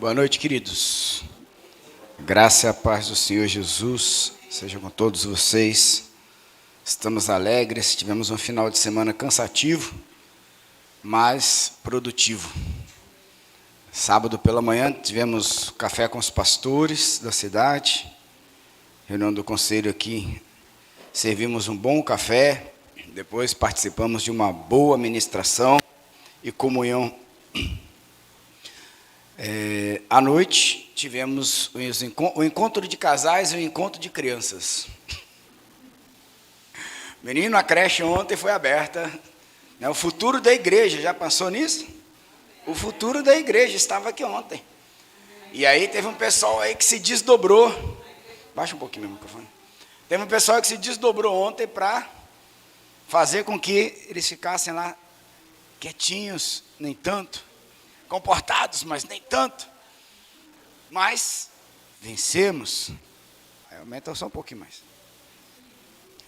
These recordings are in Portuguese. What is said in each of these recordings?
Boa noite, queridos. Graça e a paz do Senhor Jesus seja com todos vocês. Estamos alegres, tivemos um final de semana cansativo, mas produtivo. Sábado pela manhã tivemos café com os pastores da cidade, reunião do conselho aqui, servimos um bom café, depois participamos de uma boa ministração e comunhão. À noite tivemos o encontro de casais e o encontro de crianças. Menino, a creche ontem foi aberta, né? O futuro da igreja, já pensou nisso? O futuro da igreja estava aqui ontem. E aí teve um pessoal aí que se desdobrou. Baixa um pouquinho meu microfone. Teve um pessoal que se desdobrou ontem para fazer com que eles ficassem lá quietinhos, nem tanto. Comportados, mas nem tanto. Mas vencemos. Aí, aumenta só um pouquinho mais.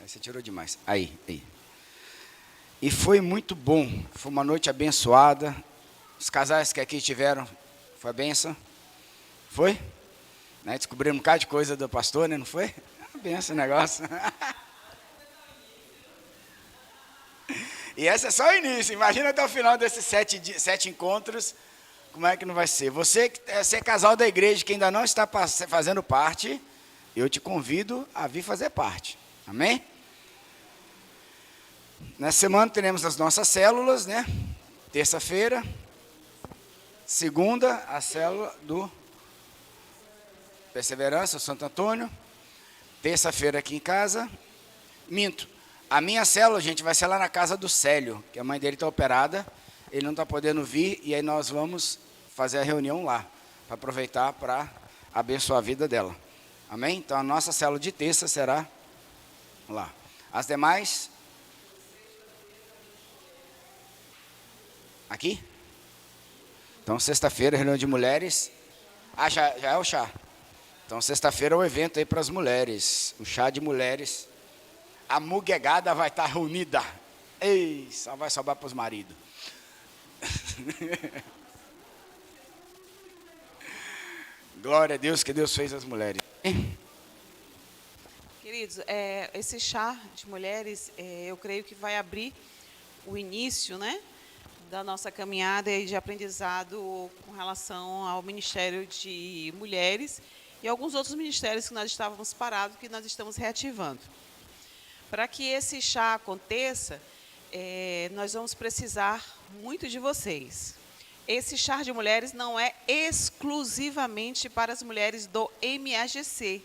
Aí você tirou demais. Aí. E foi muito bom. Foi uma noite abençoada. Os casais que aqui tiveram, foi a benção. Foi? Né? Descobrimos um bocado de coisa do pastor, né? Não foi? Benção o negócio. E esse é só o início. Imagina até o final desses 7 encontros, como é que não vai ser. Você que é casal da igreja, que ainda não está fazendo parte, eu te convido a vir fazer parte. Amém? Nessa semana teremos as nossas células, né? Terça-feira. Segunda, a célula do Perseverança, o Santo Antônio. Terça-feira aqui em casa. Minto. A minha célula, gente, vai ser lá na casa do Célio, que a mãe dele está operada, ele não está podendo vir, e aí nós vamos fazer a reunião lá, para aproveitar para abençoar a vida dela. Amém? Então, a nossa célula de terça será lá. As demais? Aqui? Então, sexta-feira, reunião de mulheres. Ah, já é o chá. Então, sexta-feira é o evento aí para as mulheres, o chá de mulheres. A muguegada vai estar reunida. Ei, só vai sobrar para os maridos. Glória a Deus, que Deus fez as mulheres. Queridos, esse chá de mulheres, eu creio que vai abrir o início, né, da nossa caminhada e de aprendizado com relação ao Ministério de Mulheres e alguns outros ministérios que nós estávamos parados, que nós estamos reativando. Para que esse chá aconteça, nós vamos precisar muito de vocês. Esse chá de mulheres não é exclusivamente para as mulheres do MAGC.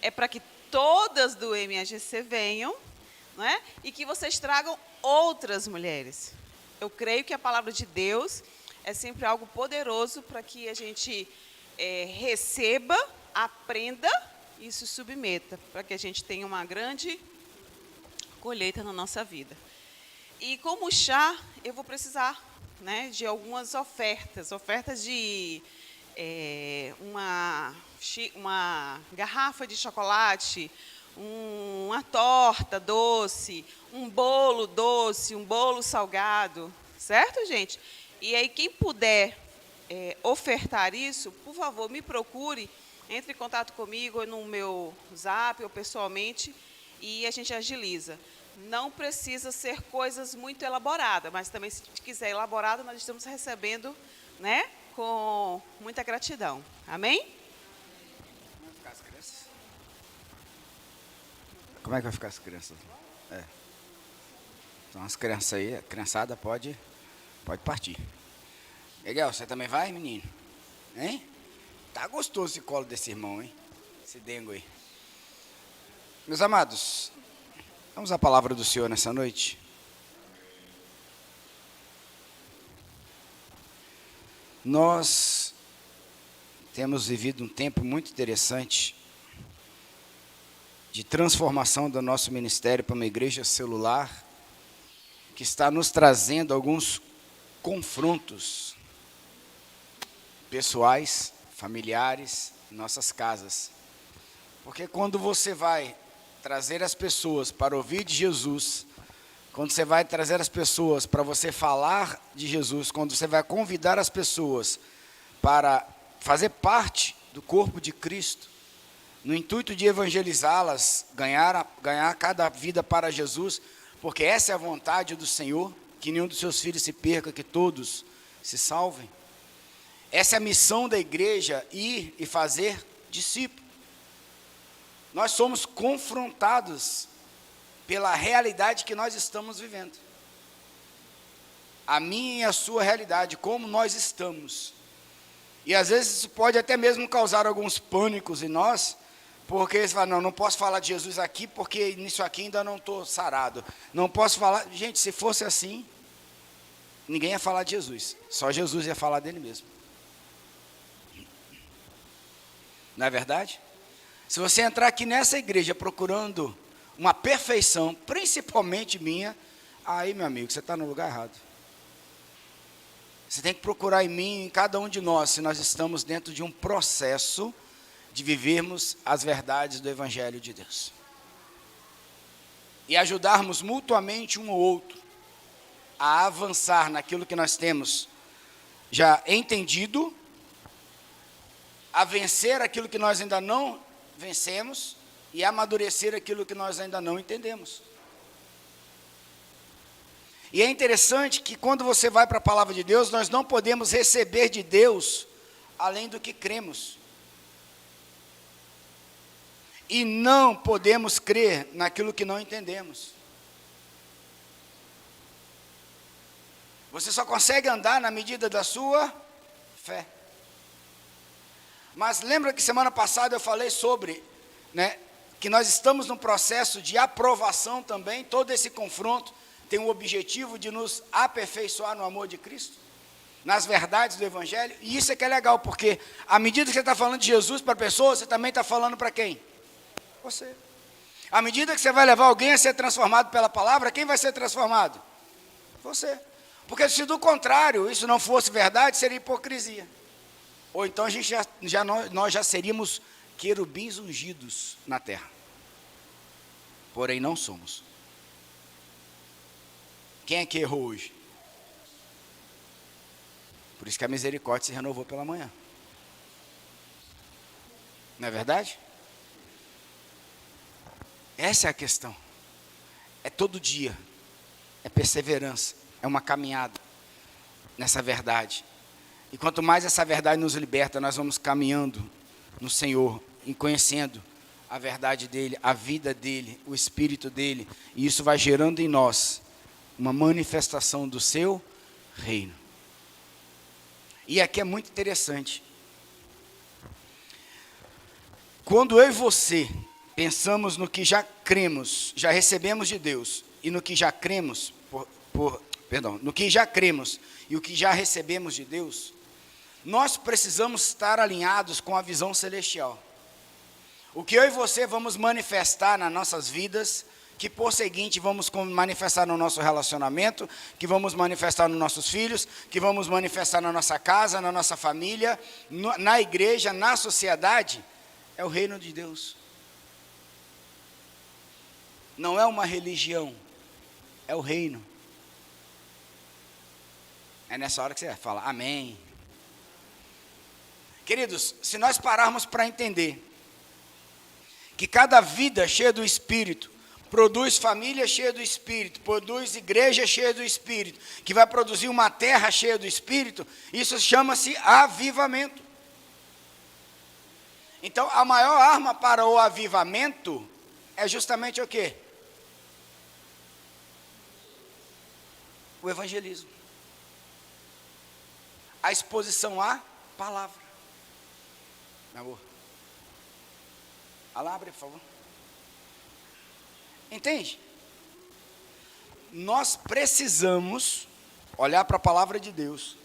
É para que todas do MAGC venham, né, e que vocês tragam outras mulheres. Eu creio que a palavra de Deus é sempre algo poderoso para que a gente receba, aprenda e se submeta, para que a gente tenha uma grande colheita na nossa vida. E como chá, eu vou precisar, né, de algumas ofertas de uma garrafa de chocolate, uma torta doce, um bolo doce, um bolo salgado, certo, gente? E aí, quem puder ofertar isso, por favor, me procure, entre em contato comigo no meu zap ou pessoalmente, e a gente agiliza. Não precisa ser coisas muito elaboradas, mas também, se quiser elaborado, nós estamos recebendo, né, com muita gratidão. Amém? Como é que vai ficar as crianças? Então, as crianças aí, a criançada pode partir. Miguel, você também vai, menino? Hein? Tá gostoso esse colo desse irmão, hein? Esse dengo aí. Meus amados, vamos à palavra do Senhor nessa noite? Nós temos vivido um tempo muito interessante de transformação do nosso ministério para uma igreja celular, que está nos trazendo alguns confrontos pessoais, familiares, em nossas casas. Porque quando você vai trazer as pessoas para ouvir de Jesus, quando você vai trazer as pessoas para você falar de Jesus, quando você vai convidar as pessoas para fazer parte do corpo de Cristo, no intuito de evangelizá-las, ganhar cada vida para Jesus, porque essa é a vontade do Senhor, que nenhum dos seus filhos se perca, que todos se salvem. Essa é a missão da igreja, ir e fazer discípulos. Nós somos confrontados pela realidade que nós estamos vivendo. A minha e a sua realidade, como nós estamos. E às vezes isso pode até mesmo causar alguns pânicos em nós, porque você fala, não posso falar de Jesus aqui, porque nisso aqui ainda não estou sarado. Não posso falar. Gente, se fosse assim, ninguém ia falar de Jesus. Só Jesus ia falar dele mesmo. Não é verdade? Se você entrar aqui nessa igreja procurando uma perfeição, principalmente minha, aí, meu amigo, você está no lugar errado. Você tem que procurar em mim, em cada um de nós, se nós estamos dentro de um processo de vivermos as verdades do Evangelho de Deus. E ajudarmos mutuamente um ao outro a avançar naquilo que nós temos já entendido, a vencer aquilo que nós ainda não vencemos e amadurecer aquilo que nós ainda não entendemos. E é interessante que quando você vai para a palavra de Deus, nós não podemos receber de Deus além do que cremos. E não podemos crer naquilo que não entendemos. Você só consegue andar na medida da sua fé. Mas lembra que semana passada eu falei sobre, que nós estamos num processo de aprovação também. Todo esse confronto tem o objetivo de nos aperfeiçoar no amor de Cristo, nas verdades do Evangelho. E isso é que é legal, porque à medida que você está falando de Jesus para a pessoa, você também está falando para quem? Você. À medida que você vai levar alguém a ser transformado pela palavra, quem vai ser transformado? Você. Porque se do contrário isso não fosse verdade, seria hipocrisia. Ou então a gente nós já seríamos querubins ungidos na terra. Porém não somos. Quem é que errou hoje? Por isso que a misericórdia se renovou pela manhã. Não é verdade? Essa é a questão. É todo dia. É perseverança. É uma caminhada nessa verdade. E quanto mais essa verdade nos liberta, nós vamos caminhando no Senhor, e conhecendo a verdade dEle, a vida dEle, o Espírito dEle. E isso vai gerando em nós uma manifestação do seu reino. E aqui é muito interessante. Quando eu e você pensamos no que já cremos, já recebemos de Deus, e no que já cremos, no que já cremos e o que já recebemos de Deus, nós precisamos estar alinhados com a visão celestial. O que eu e você vamos manifestar nas nossas vidas, que por seguinte vamos manifestar no nosso relacionamento, que vamos manifestar nos nossos filhos, que vamos manifestar na nossa casa, na nossa família, na igreja, na sociedade, é o reino de Deus. Não é uma religião, é o reino. É nessa hora que você fala, amém. Queridos, se nós pararmos para entender que cada vida cheia do Espírito produz família cheia do Espírito, produz igreja cheia do Espírito, que vai produzir uma terra cheia do Espírito, isso chama-se avivamento. Então, a maior arma para o avivamento é justamente o quê? O evangelismo. A exposição à palavra. Meu amor. Abre, por favor. Entende? Nós precisamos olhar para a palavra de Deus.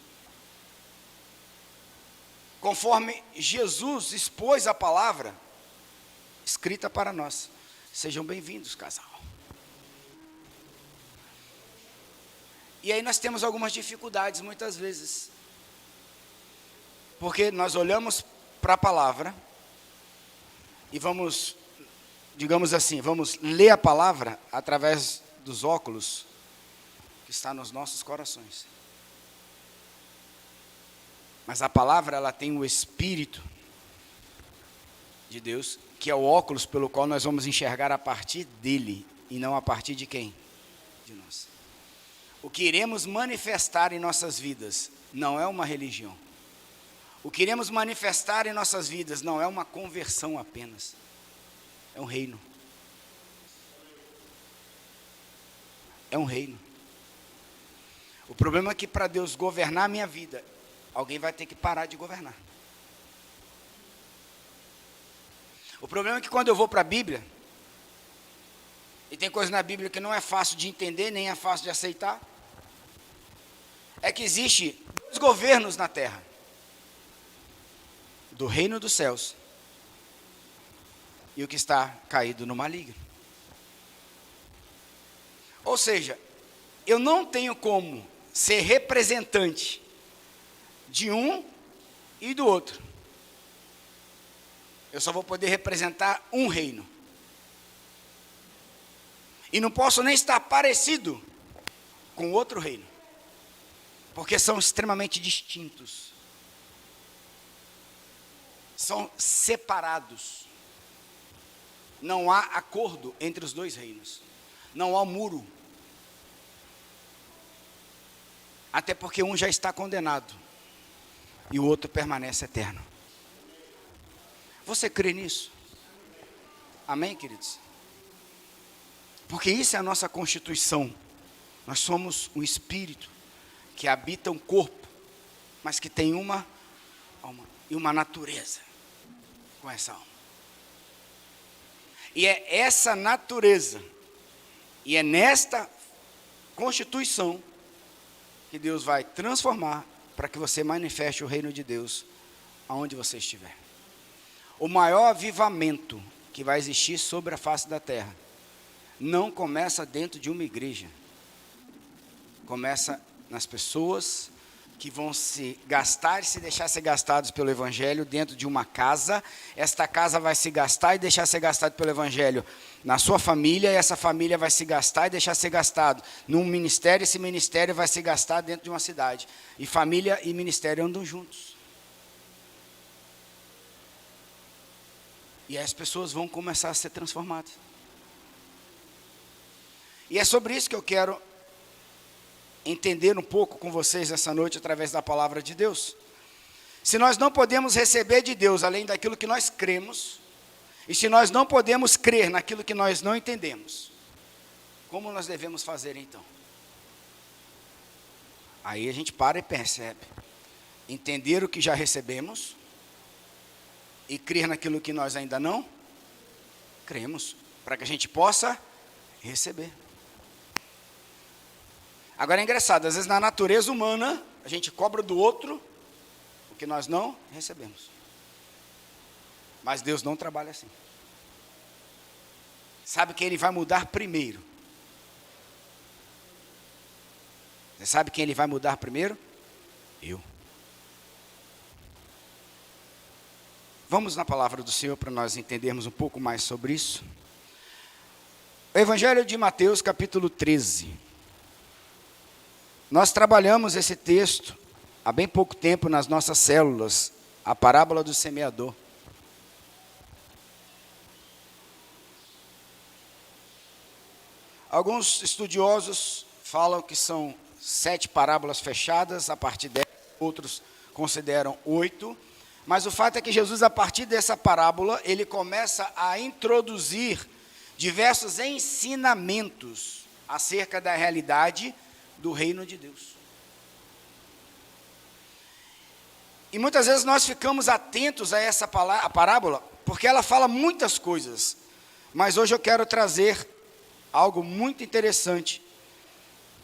Conforme Jesus expôs a palavra escrita para nós. Sejam bem-vindos, casal. E aí nós temos algumas dificuldades muitas vezes. Porque nós olhamos para a palavra e vamos, digamos assim, vamos ler a palavra através dos óculos que está nos nossos corações. Mas a palavra, ela tem o Espírito de Deus, que é o óculos pelo qual nós vamos enxergar a partir dele, e não a partir de quem? De nós. O que iremos manifestar em nossas vidas não é uma religião. O que iremos manifestar em nossas vidas não é uma conversão apenas. É um reino. É um reino. O problema é que para Deus governar a minha vida, alguém vai ter que parar de governar. O problema é que quando eu vou para a Bíblia, e tem coisa na Bíblia que não é fácil de entender, nem é fácil de aceitar, é que existe dois governos na terra. Do reino dos céus e o que está caído no maligno. Ou seja, eu não tenho como ser representante de um e do outro. Eu só vou poder representar um reino. E não posso nem estar parecido com outro reino, porque são extremamente distintos. São separados. Não há acordo entre os dois reinos. Não há muro. Até porque um já está condenado e o outro permanece eterno. Você crê nisso? Amém, queridos? Porque isso é a nossa constituição. Nós somos um espírito que habita um corpo, mas que tem uma alma e uma natureza com essa alma. E é essa natureza, e é nesta constituição que Deus vai transformar para que você manifeste o reino de Deus aonde você estiver. O maior avivamento que vai existir sobre a face da terra não começa dentro de uma igreja. Começa nas pessoas que vão se gastar e se deixar ser gastados pelo Evangelho dentro de uma casa. Esta casa vai se gastar e deixar ser gastado pelo Evangelho na sua família, e essa família vai se gastar e deixar ser gastado num ministério, esse ministério vai se gastar dentro de uma cidade. E família e ministério andam juntos. E aí as pessoas vão começar a ser transformadas. E é sobre isso que eu quero entender um pouco com vocês essa noite através da palavra de Deus. Se nós não podemos receber de Deus além daquilo que nós cremos, e se nós não podemos crer naquilo que nós não entendemos, como nós devemos fazer então? Aí a gente para e percebe. Entender o que já recebemos e crer naquilo que nós ainda não cremos, para que a gente possa receber. Agora é engraçado, às vezes na natureza humana, a gente cobra do outro o que nós não recebemos. Mas Deus não trabalha assim. Sabe quem Ele vai mudar primeiro? Você sabe quem Ele vai mudar primeiro? Eu. Vamos na palavra do Senhor para nós entendermos um pouco mais sobre isso. O Evangelho de Mateus, capítulo 13. Nós trabalhamos esse texto há bem pouco tempo nas nossas células, a parábola do semeador. Alguns estudiosos falam que são 7 parábolas fechadas, a partir dela, outros consideram 8, mas o fato é que Jesus, a partir dessa parábola, ele começa a introduzir diversos ensinamentos acerca da realidade do reino de Deus. E muitas vezes nós ficamos atentos a essa parábola, porque ela fala muitas coisas, mas hoje eu quero trazer algo muito interessante,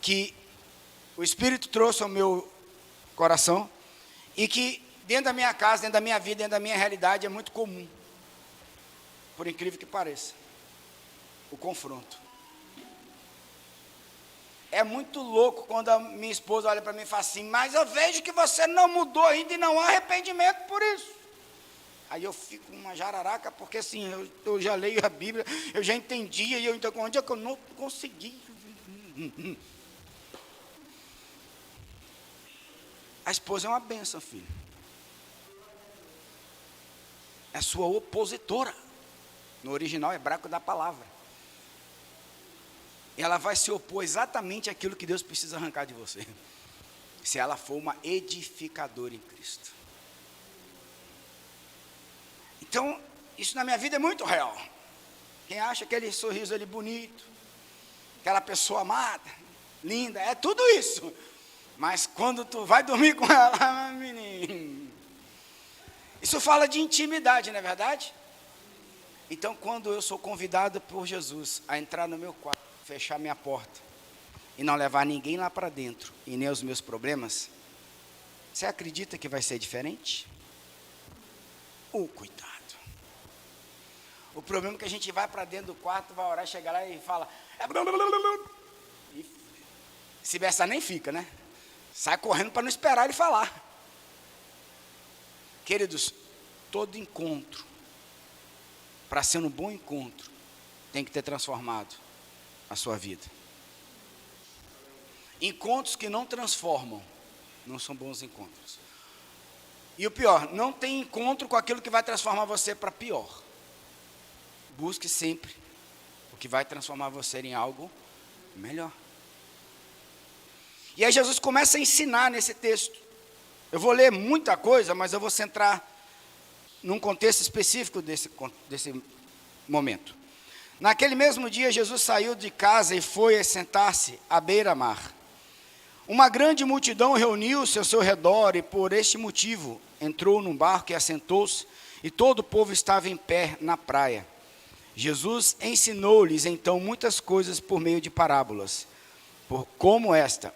que o Espírito trouxe ao meu coração, e que dentro da minha casa, dentro da minha vida, dentro da minha realidade é muito comum, por incrível que pareça, o confronto. É muito louco quando a minha esposa olha para mim e fala assim, mas eu vejo que você não mudou ainda e não há arrependimento por isso. Aí eu fico uma jararaca, porque assim, eu já leio a Bíblia, eu já entendia, e então, onde é que eu não consegui? A esposa é uma bênção, filho. é a sua opositora. No original hebraico da palavra. Ela vai se opor exatamente àquilo que Deus precisa arrancar de você. Se ela for uma edificadora em Cristo. Então, isso na minha vida é muito real. Quem acha aquele sorriso ali bonito, aquela pessoa amada, linda, é tudo isso. Mas quando tu vai dormir com ela, menino. Isso fala de intimidade, não é verdade? Então, quando eu sou convidado por Jesus a entrar no meu quarto, fechar minha porta e não levar ninguém lá para dentro e nem os meus problemas, você acredita que vai ser diferente? Cuidado. O problema é que a gente vai para dentro do quarto, vai orar, chega lá e fala, e se versar nem fica, né? Sai correndo para não esperar ele falar. Queridos, todo encontro, para ser um bom encontro, tem que ter transformado a sua vida. Encontros que não transformam, não são bons encontros. E o pior, não tem encontro com aquilo que vai transformar você para pior. Busque sempre o que vai transformar você em algo melhor. E aí Jesus começa a ensinar nesse texto. Eu vou ler muita coisa, mas eu vou centrar num contexto específico desse momento. Naquele mesmo dia, Jesus saiu de casa e foi sentar-se à beira-mar. Uma grande multidão reuniu-se ao seu redor e, por este motivo, entrou num barco e assentou-se, e todo o povo estava em pé na praia. Jesus ensinou-lhes, então, muitas coisas por meio de parábolas, como esta.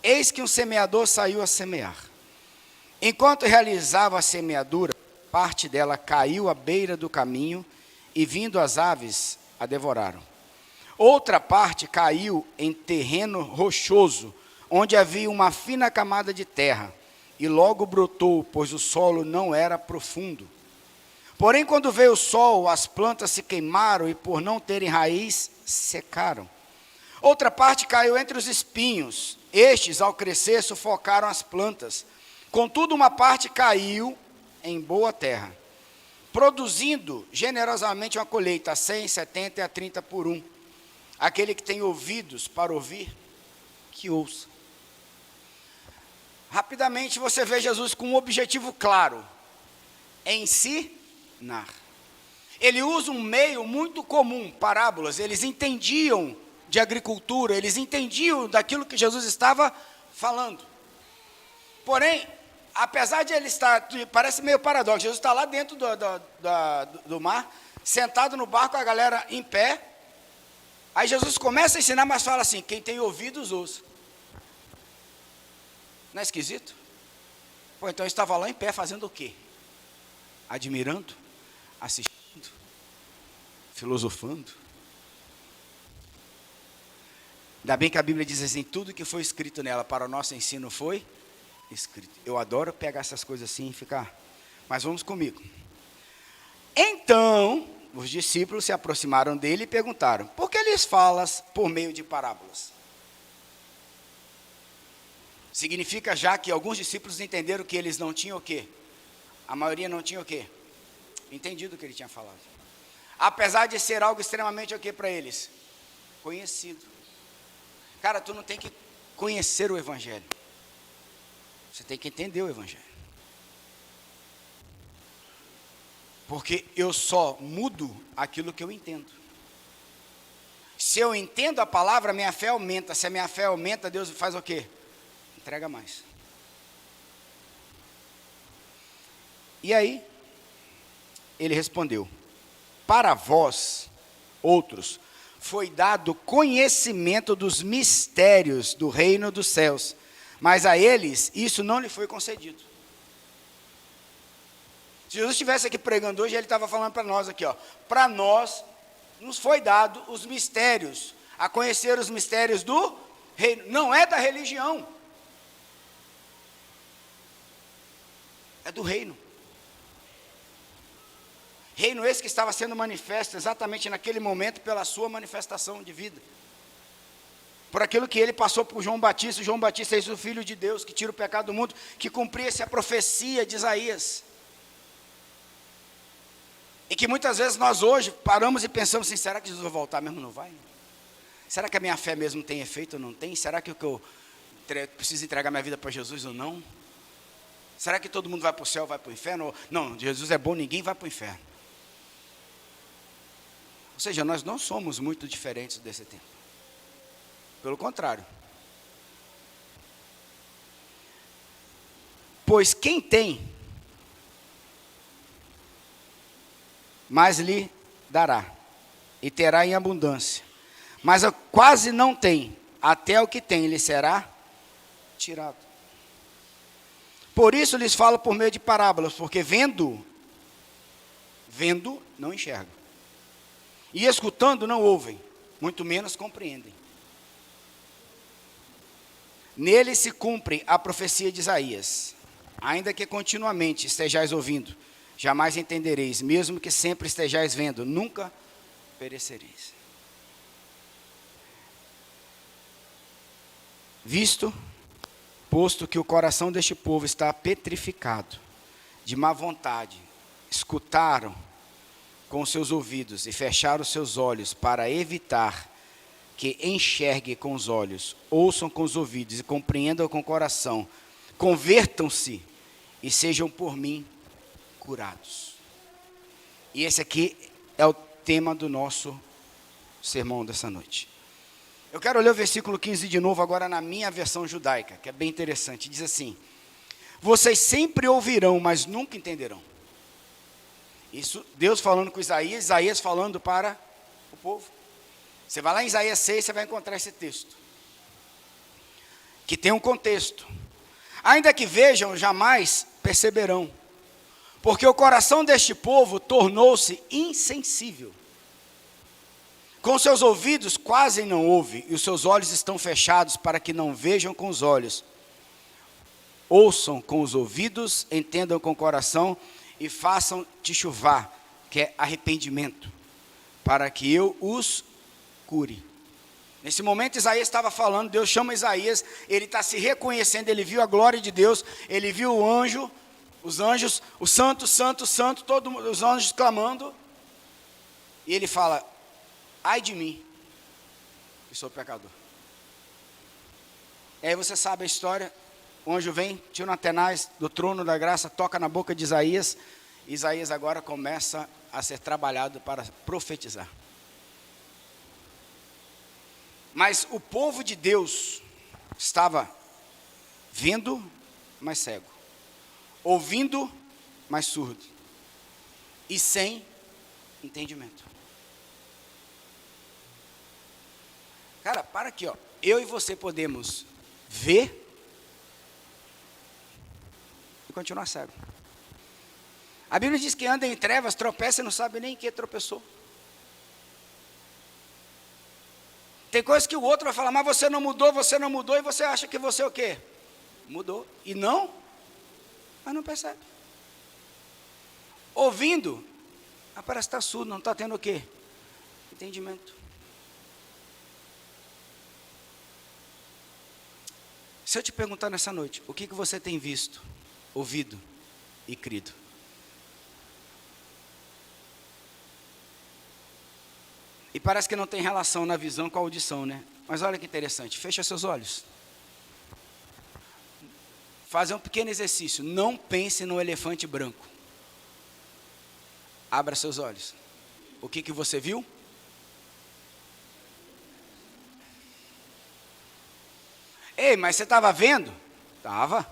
Eis que um semeador saiu a semear. Enquanto realizava a semeadura, parte dela caiu à beira do caminho, e vindo as aves, a devoraram. Outra parte caiu em terreno rochoso, onde havia uma fina camada de terra, e logo brotou, pois o solo não era profundo. Porém, quando veio o sol, as plantas se queimaram, e por não terem raiz, secaram. Outra parte caiu entre os espinhos. Estes, ao crescer, sufocaram as plantas. Contudo, uma parte caiu em boa terra, produzindo generosamente uma colheita a 100, 70 e a 30 por um. Aquele que tem ouvidos para ouvir, que ouça. Rapidamente você vê Jesus com um objetivo claro: ensinar. Ele usa um meio muito comum, parábolas. Eles entendiam de agricultura, eles entendiam daquilo que Jesus estava falando. Porém, apesar de ele estar, parece meio paradoxo, Jesus está lá dentro do mar, sentado no barco, a galera em pé. Aí Jesus começa a ensinar, mas fala assim: quem tem ouvidos, ouça. Não é esquisito? Pô, então eu estava lá em pé fazendo o quê? Admirando, assistindo, filosofando. Ainda bem que a Bíblia diz assim: tudo que foi escrito nela para o nosso ensino foi escrito. Eu adoro pegar essas coisas assim e ficar. Mas vamos comigo. Então, os discípulos se aproximaram dele e perguntaram: por que lhes falas por meio de parábolas? Significa já que alguns discípulos entenderam que eles não tinham o quê? A maioria não tinha o quê? Entendido o que ele tinha falado. Apesar de ser algo extremamente o quê para eles? Conhecido. Cara, tu não tem que conhecer o Evangelho. Você tem que entender o Evangelho. Porque eu só mudo aquilo que eu entendo. Se eu entendo a palavra, minha fé aumenta. Se a minha fé aumenta, Deus faz o quê? Entrega mais. E aí, ele respondeu: para vós, outros, foi dado conhecimento dos mistérios do reino dos céus, mas a eles isso não lhe foi concedido. Se Jesus estivesse aqui pregando hoje, ele estava falando para nós aqui, ó, para nós nos foi dado os mistérios, a conhecer os mistérios do reino, não é da religião, é do reino. Reino esse que estava sendo manifesto exatamente naquele momento pela sua manifestação de vida. Por aquilo que ele passou por João Batista. João Batista é o Filho de Deus que tira o pecado do mundo, que cumpria-se a profecia de Isaías. E que muitas vezes nós hoje paramos e pensamos assim, será que Jesus vai voltar mesmo? Não vai? Será que a minha fé mesmo tem efeito ou não tem? Será que eu preciso entregar minha vida para Jesus ou não? Será que todo mundo vai para o céu, vai para o inferno? Não, Jesus é bom, ninguém vai para o inferno. Ou seja, nós não somos muito diferentes desse tempo. Pelo contrário. Pois quem tem, mais lhe dará, e terá em abundância. Mas quase não tem, até o que tem lhe será tirado. Por isso lhes falo por meio de parábolas, porque vendo, não enxergam. E escutando, não ouvem, muito menos compreendem. Nele se cumpre a profecia de Isaías. Ainda que continuamente estejais ouvindo, jamais entendereis, mesmo que sempre estejais vendo, nunca perecereis. Posto que o coração deste povo está petrificado, de má vontade, escutaram com seus ouvidos e fecharam seus olhos para evitar que enxerguem com os olhos, ouçam com os ouvidos e compreendam com o coração, convertam-se e sejam por mim curados. E esse aqui é o tema do nosso sermão dessa noite. Eu quero ler o versículo 15 de novo, agora na minha versão judaica, que é bem interessante. Diz assim: vocês sempre ouvirão, mas nunca entenderão. Isso, Deus falando com Isaías, Isaías falando para o povo. Você vai lá em Isaías 6, você vai encontrar esse texto, que tem um contexto. Ainda que vejam, jamais perceberão, porque o coração deste povo tornou-se insensível. Com seus ouvidos quase não ouve, e os seus olhos estão fechados para que não vejam com os olhos, ouçam com os ouvidos, entendam com o coração e façam teshuvá, que é arrependimento, para que eu os cure. Nesse momento Isaías estava falando, Deus chama Isaías, ele está se reconhecendo, ele viu a glória de Deus, ele viu o anjo, os anjos, o santo, santo, santo, todos os anjos clamando, e ele fala: ai de mim, que sou pecador. E aí você sabe a história, o anjo vem, tira um tenaz do trono da graça, toca na boca de Isaías, e Isaías agora começa a ser trabalhado para profetizar. Mas o povo de Deus estava vendo, mas cego, ouvindo, mas surdo, e sem entendimento. Cara, para aqui, ó. Eu e você podemos ver e continuar cego. A Bíblia diz que anda em trevas, tropeça e não sabe nem em que tropeçou. Tem coisas que o outro vai falar, mas você não mudou, e você acha que você o quê? Mudou. E não, mas não percebe. Ouvindo, parece que está surdo, não está tendo o quê? Entendimento. Se eu te perguntar nessa noite, o que você tem visto, ouvido e crido? E parece que não tem relação na visão com a audição, né? Mas olha que interessante, fecha seus olhos. Fazer um pequeno exercício, não pense no elefante branco. Abra seus olhos. O que você viu? Ei, mas você estava vendo? Estava.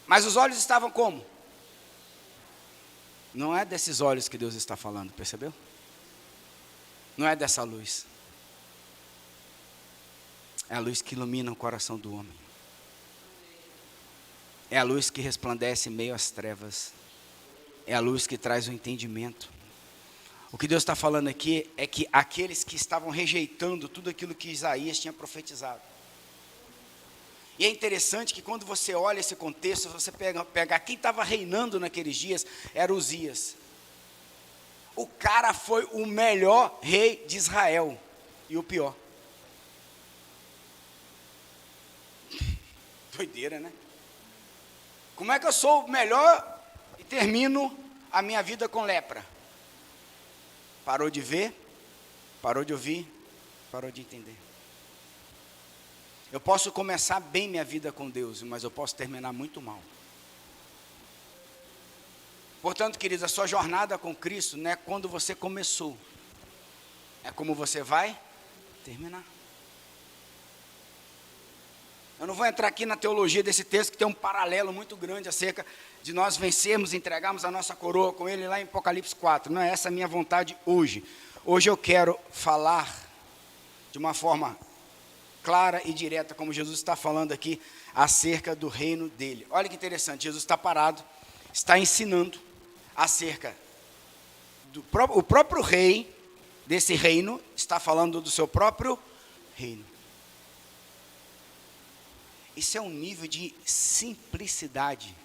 Mas os olhos estavam como? Não é desses olhos que Deus está falando, percebeu? Não é dessa luz. É a luz que ilumina o coração do homem. É a luz que resplandece em meio às trevas. É a luz que traz o entendimento. O que Deus está falando aqui é que aqueles que estavam rejeitando tudo aquilo que Isaías tinha profetizado. E é interessante que quando você olha esse contexto, você pega quem estava reinando naqueles dias, era Uzias. O cara foi o melhor rei de Israel e o pior. Doideira, né? Como é que eu sou o melhor e termino a minha vida com lepra? Parou de ver, parou de ouvir, parou de entender. Eu posso começar bem minha vida com Deus, mas eu posso terminar muito mal. Portanto, queridos, a sua jornada com Cristo não é quando você começou, é como você vai terminar. Eu não vou entrar aqui na teologia desse texto, que tem um paralelo muito grande acerca de nós vencermos, entregarmos a nossa coroa com Ele lá em Apocalipse 4. Não é essa a minha vontade hoje. Hoje eu quero falar de uma forma clara e direta, como Jesus está falando aqui, acerca do reino dele. Olha que interessante, Jesus está parado, está ensinando acerca do o próprio rei desse reino, está falando do seu próprio reino. Isso é um nível de simplicidade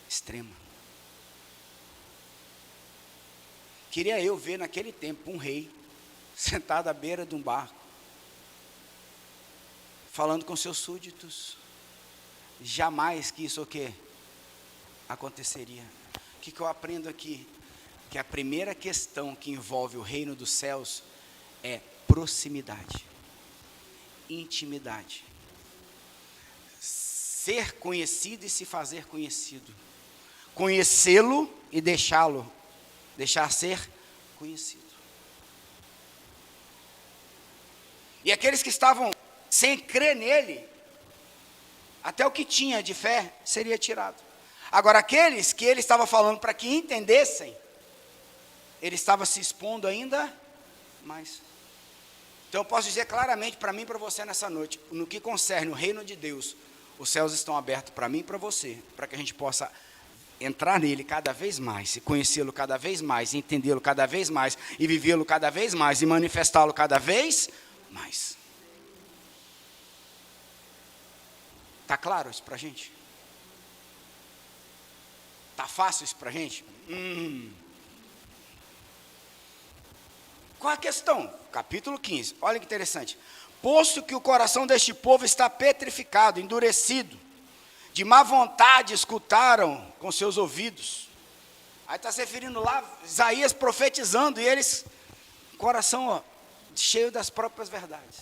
extrema. Queria eu ver naquele tempo um rei sentado à beira de um barco, falando com seus súditos. Jamais que isso o quê? Aconteceria. O que eu aprendo aqui? Que a primeira questão que envolve o reino dos céus é proximidade, intimidade. Ser conhecido e se fazer conhecido. Conhecê-lo e deixar ser conhecido. E aqueles que estavam sem crer nele, até o que tinha de fé seria tirado. Agora, aqueles que ele estava falando para que entendessem, ele estava se expondo ainda mais. Então eu posso dizer claramente para mim e para você nessa noite, no que concerne o reino de Deus, os céus estão abertos para mim e para você, para que a gente possa entrar nele cada vez mais, e conhecê-lo cada vez mais, e entendê-lo cada vez mais, e vivê-lo cada vez mais, e manifestá-lo cada vez mais. Está claro isso para a gente? Está fácil isso para a gente? Qual a questão? Capítulo 15, olha que interessante. Posto que o coração deste povo está petrificado, endurecido, de má vontade escutaram com seus ouvidos. Aí está se referindo lá, Isaías profetizando, e eles, coração cheio das próprias verdades.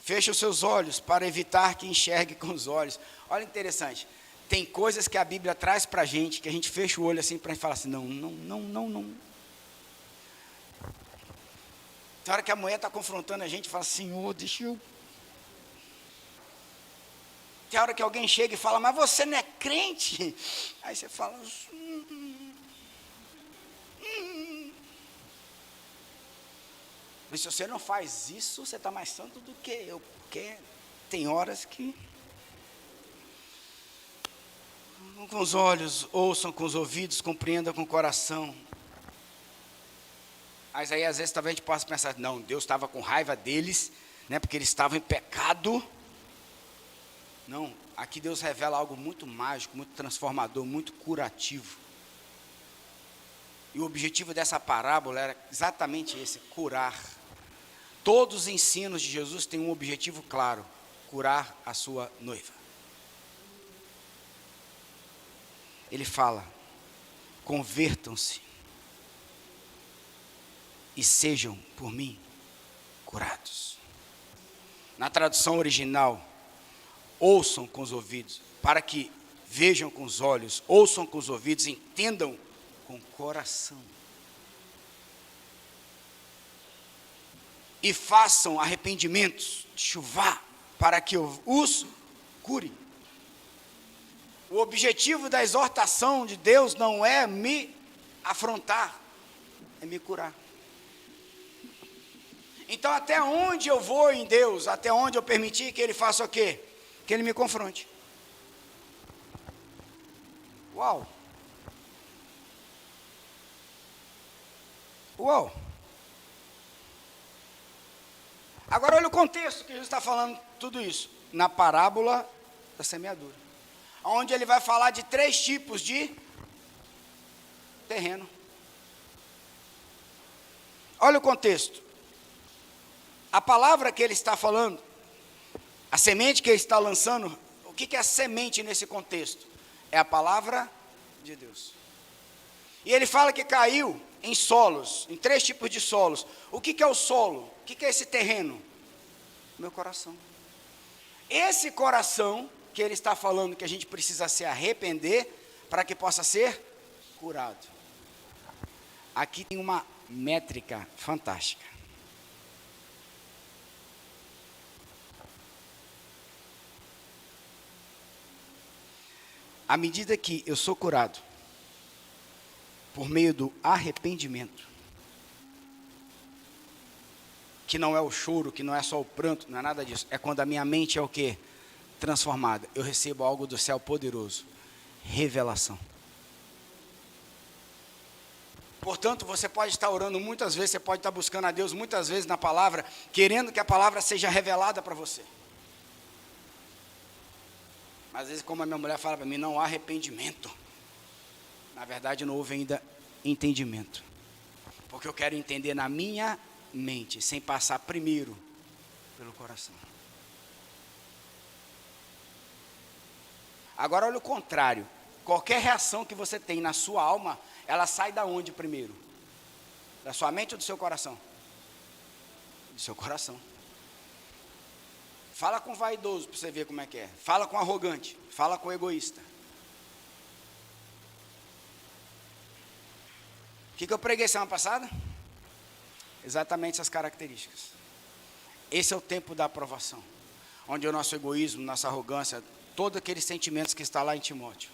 Fecha os seus olhos para evitar que enxergue com os olhos. Olha que interessante, tem coisas que a Bíblia traz para a gente, que a gente fecha o olho assim, para a gente falar assim, não. Tem hora que a mulher está confrontando a gente e fala, Senhor, deixa eu... Tem hora que alguém chega e fala, mas você não é crente? Aí você fala... Mas se você não faz isso, você está mais santo do que eu. Porque tem horas que... Com os olhos, ouçam com os ouvidos, compreendam com o coração. Mas aí às vezes talvez a gente possa pensar, não, Deus estava com raiva deles, né, porque eles estavam em pecado. Não, aqui Deus revela algo muito mágico, muito transformador, muito curativo. E o objetivo dessa parábola era exatamente esse, curar. Todos os ensinos de Jesus têm um objetivo claro, curar a sua noiva. Ele fala, convertam-se e sejam por mim curados. Na tradução original, ouçam com os ouvidos, para que vejam com os olhos, ouçam com os ouvidos, entendam com o coração. E façam arrependimentos, chuvar, para que eu os cure. O objetivo da exortação de Deus não é me afrontar, é me curar. Então, até onde eu vou em Deus, até onde eu permitir que Ele faça o quê? Que Ele me confronte. Uau! Uau! Agora olha o contexto que Jesus está falando tudo isso. Na parábola da semeadura. Onde ele vai falar de 3 tipos de terreno. Olha o contexto. A palavra que ele está falando, a semente que ele está lançando, o que é a semente nesse contexto? É a palavra de Deus. E ele fala que caiu em solos, em 3 tipos de solos. O que é o solo? O que é esse terreno? Meu coração. Esse coração que ele está falando que a gente precisa se arrepender para que possa ser curado. Aqui tem uma métrica fantástica. À medida que eu sou curado por meio do arrependimento, que não é o choro, que não é só o pranto, não é nada disso, é quando a minha mente é o quê? Transformada. Eu recebo algo do céu poderoso, revelação. Portanto, você pode estar orando muitas vezes, você pode estar buscando a Deus muitas vezes na palavra, querendo que a palavra seja revelada para você. Mas às vezes, como a minha mulher fala para mim, não há arrependimento. Na verdade, não houve ainda entendimento. Porque eu quero entender na minha mente, sem passar primeiro pelo coração. Agora, olha o contrário. Qualquer reação que você tem na sua alma, ela sai da onde primeiro? Da sua mente ou do seu coração? Do seu coração. Fala com o vaidoso para você ver como é que é. Fala com o arrogante. Fala com o egoísta. O que eu preguei semana passada? Exatamente essas características. Esse é o tempo da aprovação. Onde o nosso egoísmo, nossa arrogância, todos aqueles sentimentos que está lá em Timóteo.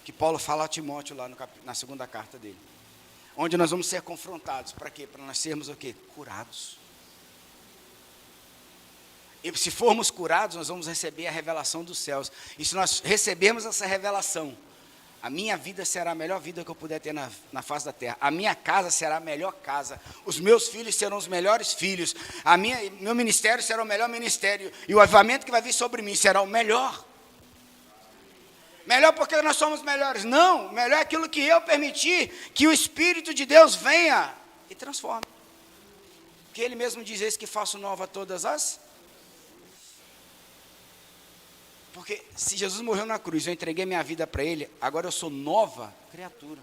Que Paulo fala a Timóteo lá na segunda carta dele. Onde nós vamos ser confrontados. Para quê? Para nós sermos o quê? Curados. E se formos curados, nós vamos receber a revelação dos céus. E se nós recebermos essa revelação, a minha vida será a melhor vida que eu puder ter na face da terra. A minha casa será a melhor casa. Os meus filhos serão os melhores filhos. Meu ministério será o melhor ministério. E o avivamento que vai vir sobre mim será o melhor. Melhor porque nós somos melhores. Não, melhor é aquilo que eu permitir que o Espírito de Deus venha e transforme. Porque Ele mesmo diz: eis que faço nova todas as... Porque se Jesus morreu na cruz, eu entreguei minha vida para Ele, agora eu sou nova criatura.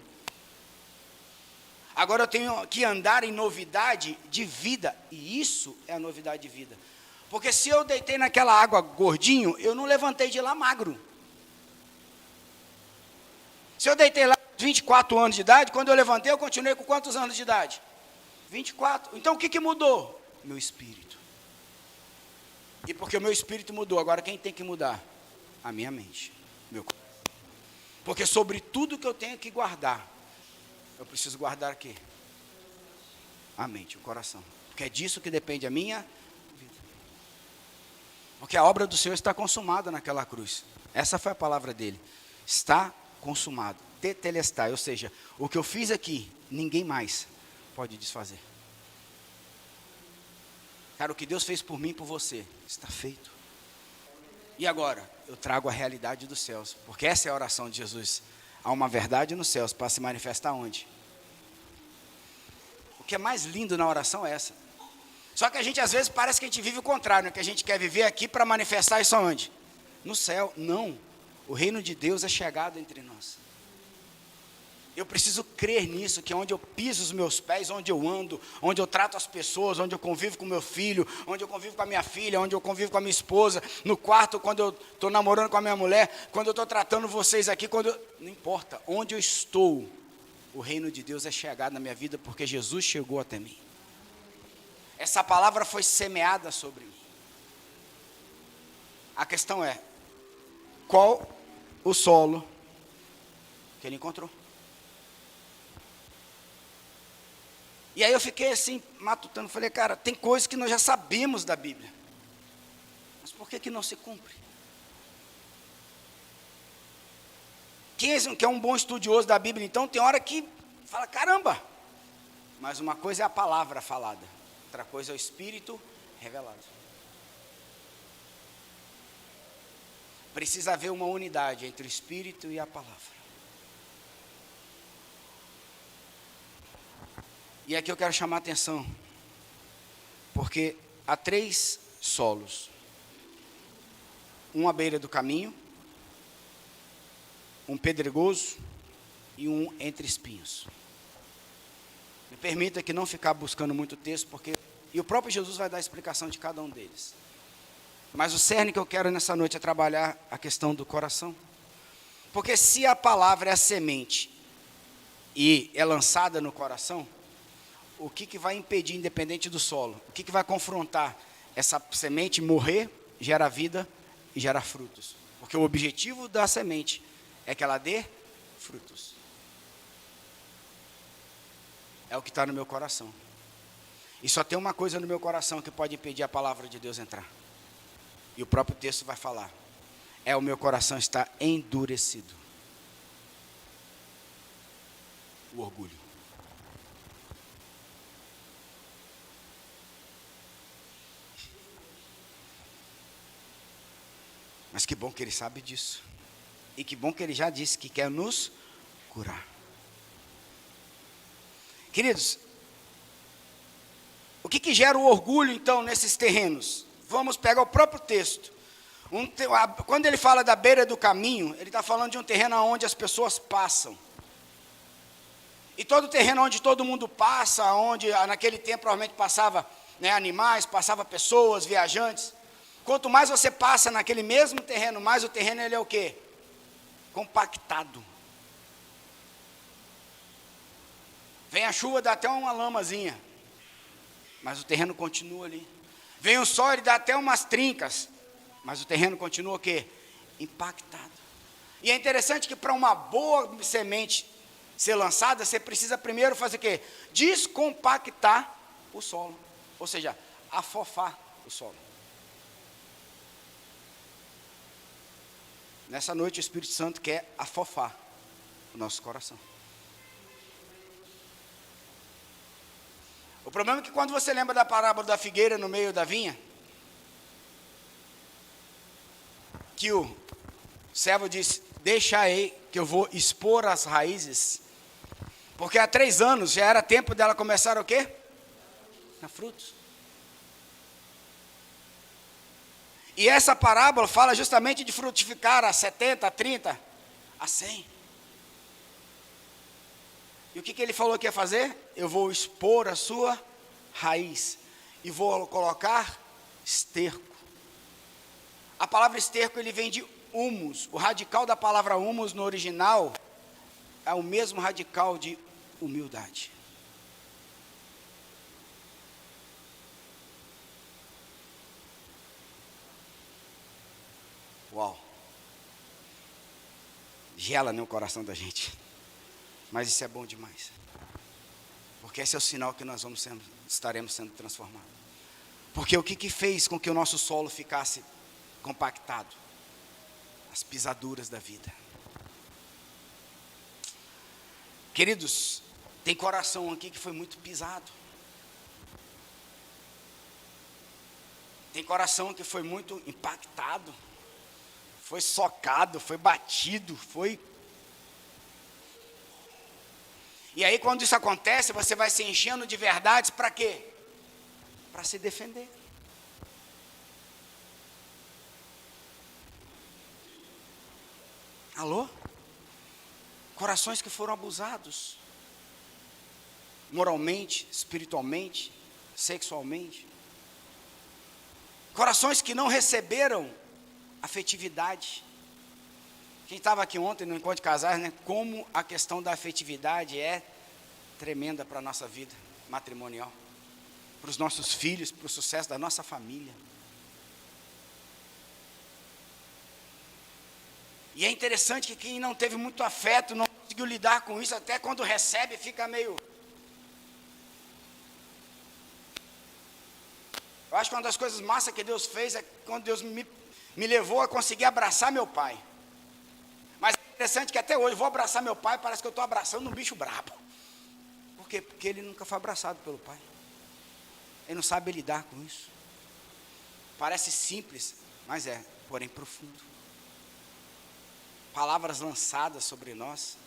Agora eu tenho que andar em novidade de vida, e isso é a novidade de vida. Porque se eu deitei naquela água gordinho, eu não levantei de lá magro. Se eu deitei lá 24 anos de idade, quando eu levantei, eu continuei com quantos anos de idade? 24. Então o que mudou? Meu espírito. E porque o meu espírito mudou, agora quem tem que mudar? A minha mente, meu coração. Porque sobre tudo que eu tenho que guardar, eu preciso guardar o quê? A mente, o coração. Porque é disso que depende a minha vida. Porque a obra do Senhor está consumada naquela cruz. Essa foi a palavra dele. Está consumado. Tetelestai, ou seja, o que eu fiz aqui, ninguém mais pode desfazer. Cara, o que Deus fez por mim e por você, está feito. E agora, eu trago a realidade dos céus, porque essa é a oração de Jesus. Há uma verdade nos céus para se manifestar onde? O que é mais lindo na oração é essa. Só que a gente às vezes parece que a gente vive o contrário, né? Que a gente quer viver aqui para manifestar isso aonde? No céu. Não. O reino de Deus é chegado entre nós. Eu preciso crer nisso, que é onde eu piso os meus pés, onde eu ando, onde eu trato as pessoas, onde eu convivo com meu filho, onde eu convivo com a minha filha, onde eu convivo com a minha esposa, no quarto, quando eu estou namorando com a minha mulher, quando eu estou tratando vocês aqui, não importa, onde eu estou, o reino de Deus é chegado na minha vida, porque Jesus chegou até mim. Essa palavra foi semeada sobre mim. A questão é, qual o solo que ele encontrou? E aí eu fiquei assim, matutando, falei, cara, tem coisas que nós já sabemos da Bíblia. Mas por que não se cumpre? Quem é um bom estudioso da Bíblia, então, tem hora que fala, caramba. Mas uma coisa é a palavra falada, outra coisa é o Espírito revelado. Precisa haver uma unidade entre o Espírito e a palavra. E aqui eu quero chamar a atenção, porque há 3 solos. Um à beira do caminho, um pedregoso e um entre espinhos. Me permita que não ficar buscando muito texto, porque e o próprio Jesus vai dar a explicação de cada um deles. Mas o cerne que eu quero nessa noite é trabalhar a questão do coração. Porque se a palavra é a semente e é lançada no coração, o que vai impedir, independente do solo? O que vai confrontar essa semente morrer, gera vida e gera frutos? Porque o objetivo da semente é que ela dê frutos. É o que está no meu coração. E só tem uma coisa no meu coração que pode impedir a palavra de Deus entrar. E o próprio texto vai falar. É o meu coração está endurecido. O orgulho. Mas que bom que ele sabe disso. E que bom que ele já disse que quer nos curar. Queridos, o que gera o orgulho, então, nesses terrenos? Vamos pegar o próprio texto. Quando ele fala da beira do caminho, ele está falando de um terreno onde as pessoas passam. E todo terreno onde todo mundo passa, onde naquele tempo provavelmente passava animais, passava pessoas, viajantes. Quanto mais você passa naquele mesmo terreno, mais o terreno ele é o quê? Compactado. Vem a chuva, dá até uma lamazinha, mas o terreno continua ali. Vem o sol, ele dá até umas trincas, mas o terreno continua o quê? Impactado. E é interessante que para uma boa semente ser lançada, você precisa primeiro fazer o quê? Descompactar o solo, ou seja, afofar o solo. Nessa noite o Espírito Santo quer afofar o nosso coração. O problema é que quando você lembra da parábola da figueira no meio da vinha, que o servo disse, deixa aí que eu vou expor as raízes, porque há 3 anos já era tempo dela começar o quê? A frutos. E essa parábola fala justamente de frutificar a 70, a 30, a 100. E o que ele falou que ia fazer? Eu vou expor a sua raiz e vou colocar esterco. A palavra esterco ele vem de humus. O radical da palavra humus no original é o mesmo radical de humildade. Uau! Gela no coração da gente. Mas isso é bom demais. Porque esse é o sinal que nós estaremos sendo transformados. Porque o que fez com que o nosso solo ficasse compactado? As pisaduras da vida. Queridos, tem coração aqui que foi muito pisado. Tem coração que foi muito impactado. Foi socado, foi batido, foi... E aí quando isso acontece, você vai se enchendo de verdades para quê? Para se defender. Alô? Corações que foram abusados. Moralmente, espiritualmente, sexualmente. Corações que não receberam afetividade. Quem estava aqui ontem no encontro de casais, como a questão da afetividade é tremenda para a nossa vida matrimonial, para os nossos filhos, para o sucesso da nossa família. E é interessante que quem não teve muito afeto, não conseguiu lidar com isso, até quando recebe, fica meio... Eu acho que uma das coisas massas que Deus fez é quando Deus me levou a conseguir abraçar meu pai. Mas é interessante que até hoje eu vou abraçar meu pai, parece que eu estou abraçando um bicho brabo. Por quê? Porque ele nunca foi abraçado pelo pai. Ele não sabe lidar com isso. Parece simples, mas é, porém profundo. Palavras lançadas sobre nós.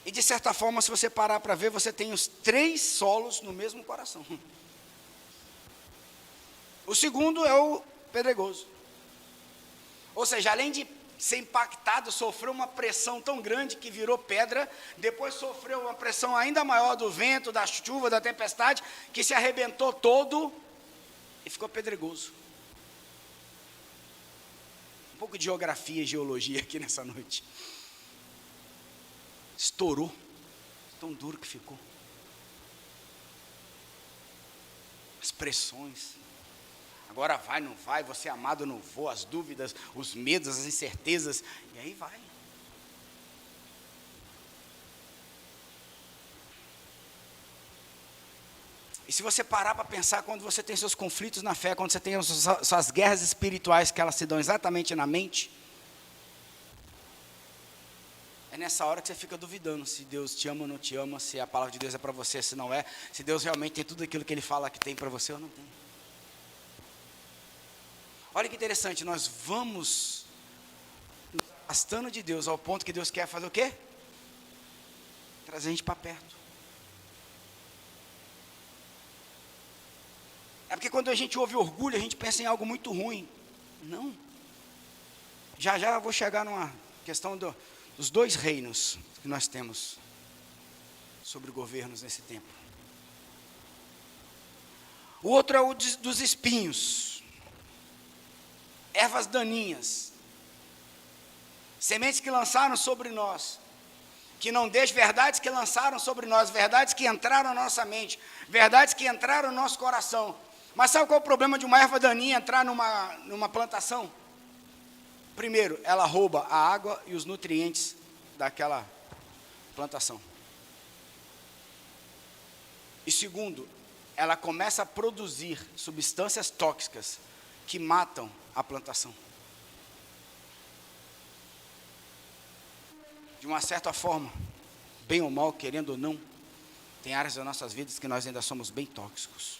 E de certa forma, se você parar para ver, você tem os 3 solos no mesmo coração. O segundo é o pedregoso. Ou seja, além de ser impactado, sofreu uma pressão tão grande que virou pedra, depois sofreu uma pressão ainda maior do vento, da chuva, da tempestade, que se arrebentou todo e ficou pedregoso. Um pouco de geografia e geologia aqui nessa noite. Estourou, tão duro que ficou. As pressões. Agora vai, não vai, você é amado, não vou, as dúvidas, os medos, as incertezas, e aí vai. E se você parar para pensar, quando você tem seus conflitos na fé, quando você tem suas guerras espirituais, que elas se dão exatamente na mente, é nessa hora que você fica duvidando se Deus te ama ou não te ama, se a palavra de Deus é para você, se não é, se Deus realmente tem tudo aquilo que Ele fala que tem para você ou não tem. Olha que interessante, nós vamos nos afastando de Deus ao ponto que Deus quer fazer o quê? Trazer a gente para perto. É porque quando a gente ouve orgulho, a gente pensa em algo muito ruim. Não. Já eu vou chegar numa questão dos dois reinos que nós temos sobre governos nesse tempo. O outro é o dos espinhos. Ervas daninhas, sementes que lançaram sobre nós, que não deixam, verdades que lançaram sobre nós, verdades que entraram na nossa mente, verdades que entraram no nosso coração. Mas sabe qual é o problema de uma erva daninha entrar numa plantação? Primeiro, ela rouba a água e os nutrientes daquela plantação. E segundo, ela começa a produzir substâncias tóxicas que matam a plantação. De uma certa forma, bem ou mal, querendo ou não, tem áreas das nossas vidas que nós ainda somos bem tóxicos.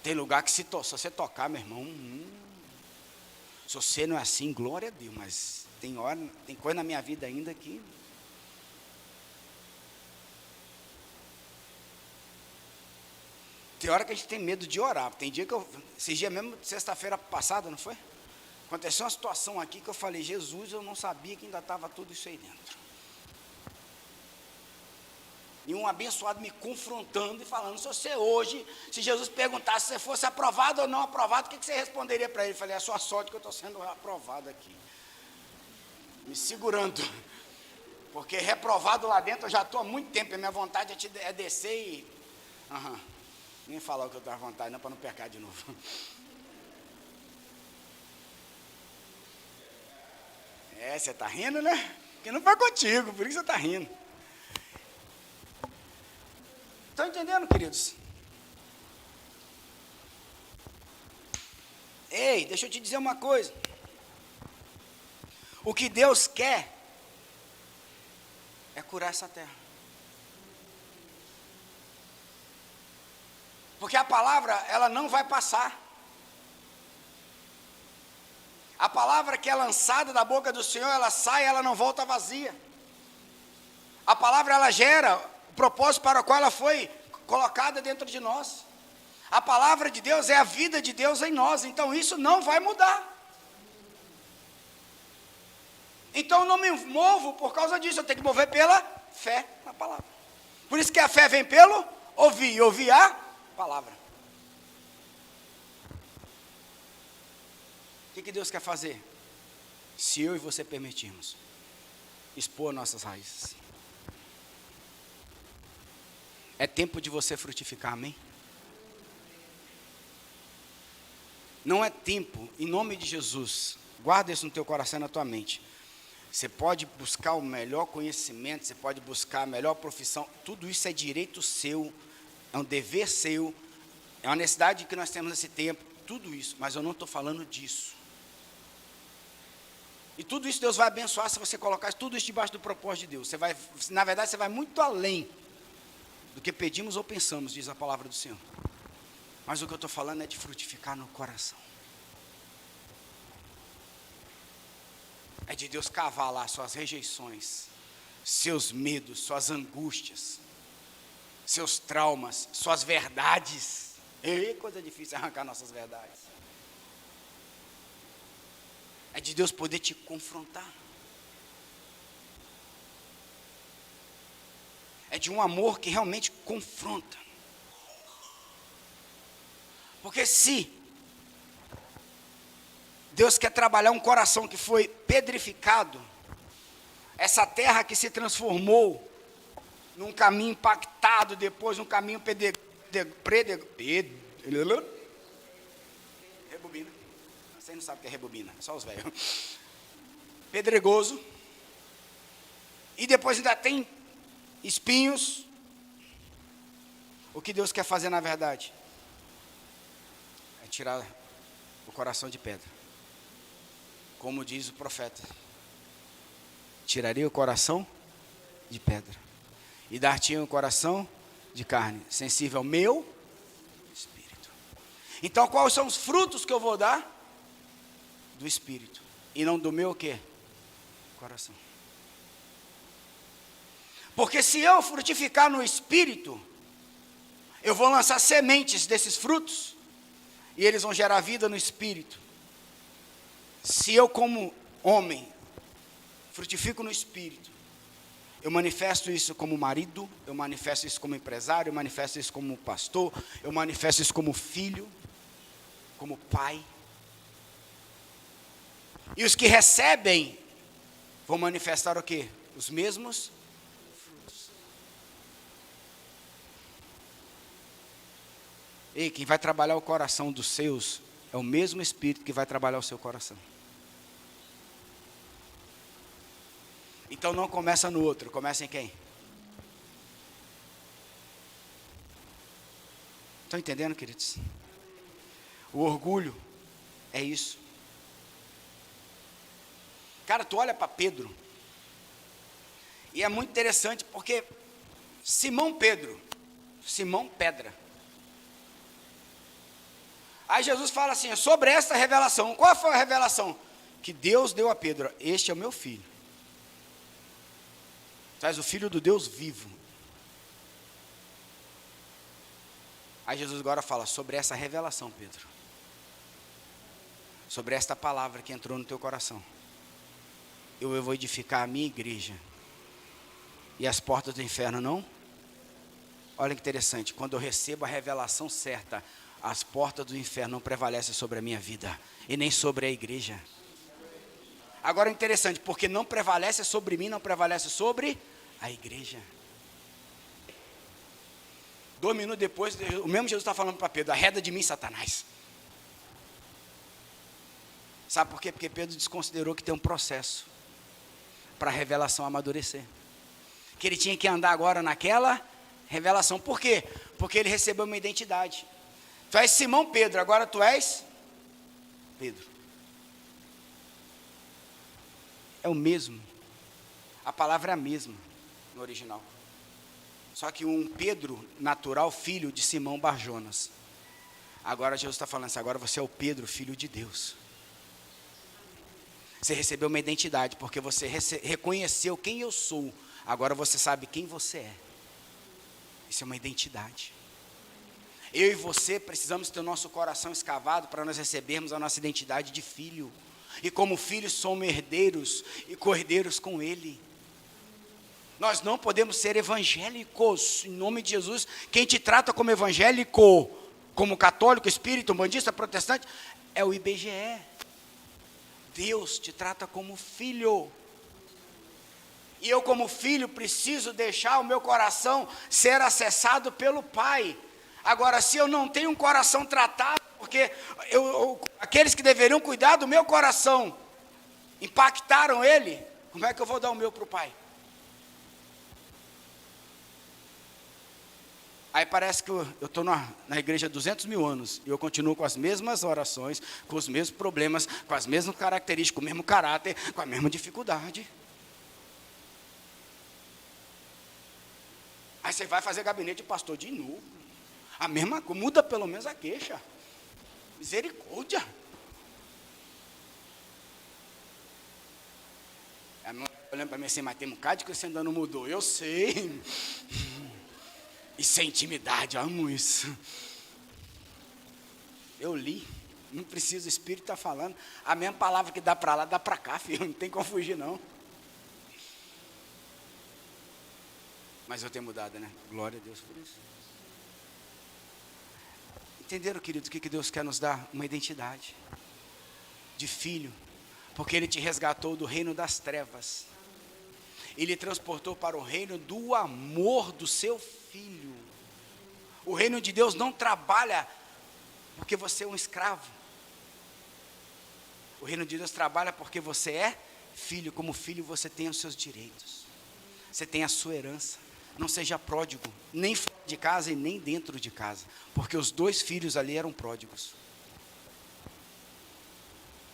Tem lugar que se você tocar, meu irmão, se você não é assim, glória a Deus, mas tem coisa na minha vida ainda que... Tem hora que a gente tem medo de orar. Tem dia que esses dias mesmo, sexta-feira passada, não foi? Aconteceu uma situação aqui que eu falei, Jesus, eu não sabia que ainda estava tudo isso aí dentro. E um abençoado me confrontando e falando, se Jesus perguntasse se você fosse aprovado ou não aprovado, o que você responderia para ele? Eu falei, é a sua sorte que eu estou sendo aprovado aqui. Me segurando. Porque reprovado lá dentro eu já estou há muito tempo, a minha vontade é descer e... Nem falar o que eu estou à vontade, não, para não pecar de novo. Você está rindo, né? Porque não foi contigo, por isso você está rindo. Estão entendendo, queridos? Ei, deixa eu te dizer uma coisa. O que Deus quer é curar essa terra. Porque a palavra, ela não vai passar. A palavra que é lançada da boca do Senhor, ela sai, ela não volta vazia. A palavra, ela gera o propósito para o qual ela foi colocada dentro de nós. A palavra de Deus é a vida de Deus em nós, então isso não vai mudar. Então eu não me movo por causa disso, eu tenho que mover pela fé na palavra. Por isso que a fé vem pelo ouvir, e ouvir a palavra. O que Deus quer fazer? Se eu e você permitirmos expor nossas raízes. É tempo de você frutificar, amém? Não é tempo, em nome de Jesus, guarda isso no teu coração e na tua mente. Você pode buscar o melhor conhecimento, você pode buscar a melhor profissão, tudo isso é direito seu, é um dever seu, é uma necessidade que nós temos nesse tempo, tudo isso, mas eu não estou falando disso. E tudo isso Deus vai abençoar se você colocar tudo isso debaixo do propósito de Deus. Na verdade, você vai muito além do que pedimos ou pensamos, diz a palavra do Senhor. Mas o que eu estou falando é de frutificar no coração. É de Deus cavar lá suas rejeições, seus medos, suas angústias, seus traumas, suas verdades. Coisa difícil arrancar nossas verdades. É de Deus poder te confrontar. É de um amor que realmente confronta. Porque se Deus quer trabalhar um coração que foi pedrificado, essa terra que se transformou num caminho impactado, depois num caminho rebobina. Vocês não sabem o que é rebobina, só os velhos. Pedregoso. E depois ainda tem espinhos. O que Deus quer fazer na verdade? É tirar o coração de pedra. Como diz o profeta. Tiraria o coração de pedra. E dar-te um coração de carne. Sensível ao meu espírito. Então quais são os frutos que eu vou dar? Do espírito. E não do meu o quê? Coração. Porque se eu frutificar no espírito, eu vou lançar sementes desses frutos, e eles vão gerar vida no espírito. Se eu como homem, frutifico no espírito, eu manifesto isso como marido, eu manifesto isso como empresário, eu manifesto isso como pastor, eu manifesto isso como filho, como pai. E os que recebem, vão manifestar o quê? Os mesmos frutos. E quem vai trabalhar o coração dos seus, é o mesmo Espírito que vai trabalhar o seu coração. Então não começa no outro, começa em quem? Estão entendendo, queridos? O orgulho é isso. Cara, tu olha para Pedro, e é muito interessante porque Simão Pedro, Simão Pedra. Aí Jesus fala assim, sobre esta revelação, qual foi a revelação? Que Deus deu a Pedro, este é o meu filho. Tu és o filho do Deus vivo. Aí Jesus agora fala sobre essa revelação, Pedro. Sobre esta palavra que entrou no teu coração. Eu vou edificar a minha igreja. E as portas do inferno não? Olha que interessante, quando eu recebo a revelação certa, as portas do inferno não prevalecem sobre a minha vida. E nem sobre a igreja. Agora é interessante, porque não prevalece sobre mim, não prevalece sobre a igreja. 2 minutos depois, o mesmo Jesus está falando para Pedro, arreda de mim, Satanás. Sabe por quê? Porque Pedro desconsiderou que tem um processo para a revelação amadurecer. Que ele tinha que andar agora naquela revelação. Por quê? Porque ele recebeu uma identidade. Tu és Simão Pedro, agora tu és Pedro. É o mesmo. A palavra é a mesma no original. Só que um Pedro natural, filho de Simão Barjonas. Agora Jesus está falando assim, agora você é o Pedro, filho de Deus. Você recebeu uma identidade, porque você reconheceu quem eu sou. Agora você sabe quem você é. Isso é uma identidade. Eu e você precisamos ter o nosso coração escavado para nós recebermos a nossa identidade de filho. E como filhos somos herdeiros e co-herdeiros com Ele. Nós não podemos ser evangélicos, em nome de Jesus. Quem te trata como evangélico, como católico, espírita, umbandista, protestante, é o IBGE. Deus te trata como filho. E eu como filho preciso deixar o meu coração ser acessado pelo Pai. Agora, se eu não tenho um coração tratado, porque aqueles que deveriam cuidar do meu coração impactaram ele, como é que eu vou dar o meu para o Pai? Aí parece que eu estou na igreja há 200 mil anos, e eu continuo com as mesmas orações, com os mesmos problemas, com as mesmas características, com o mesmo caráter, com a mesma dificuldade. Aí você vai fazer gabinete de pastor de novo. A mesma coisa, muda pelo menos a queixa. Misericórdia. A minha mulher olhando para mim assim, mas tem um bocado que você ainda não mudou. Eu sei. Isso é intimidade, eu amo isso. Eu li. Não precisa, o Espírito está falando. A mesma palavra que dá para lá, dá para cá, filho. Não tem como fugir, não. Mas eu tenho mudado, né? Glória a Deus por isso. Entenderam, queridos, o que Deus quer nos dar? Uma identidade de filho. Porque Ele te resgatou do reino das trevas. Ele transportou para o reino do amor do seu Filho. O reino de Deus não trabalha porque você é um escravo. O reino de Deus trabalha porque você é filho. Como filho você tem os seus direitos. Você tem a sua herança. Não seja pródigo, nem fora de casa e nem dentro de casa. Porque os 2 filhos ali eram pródigos.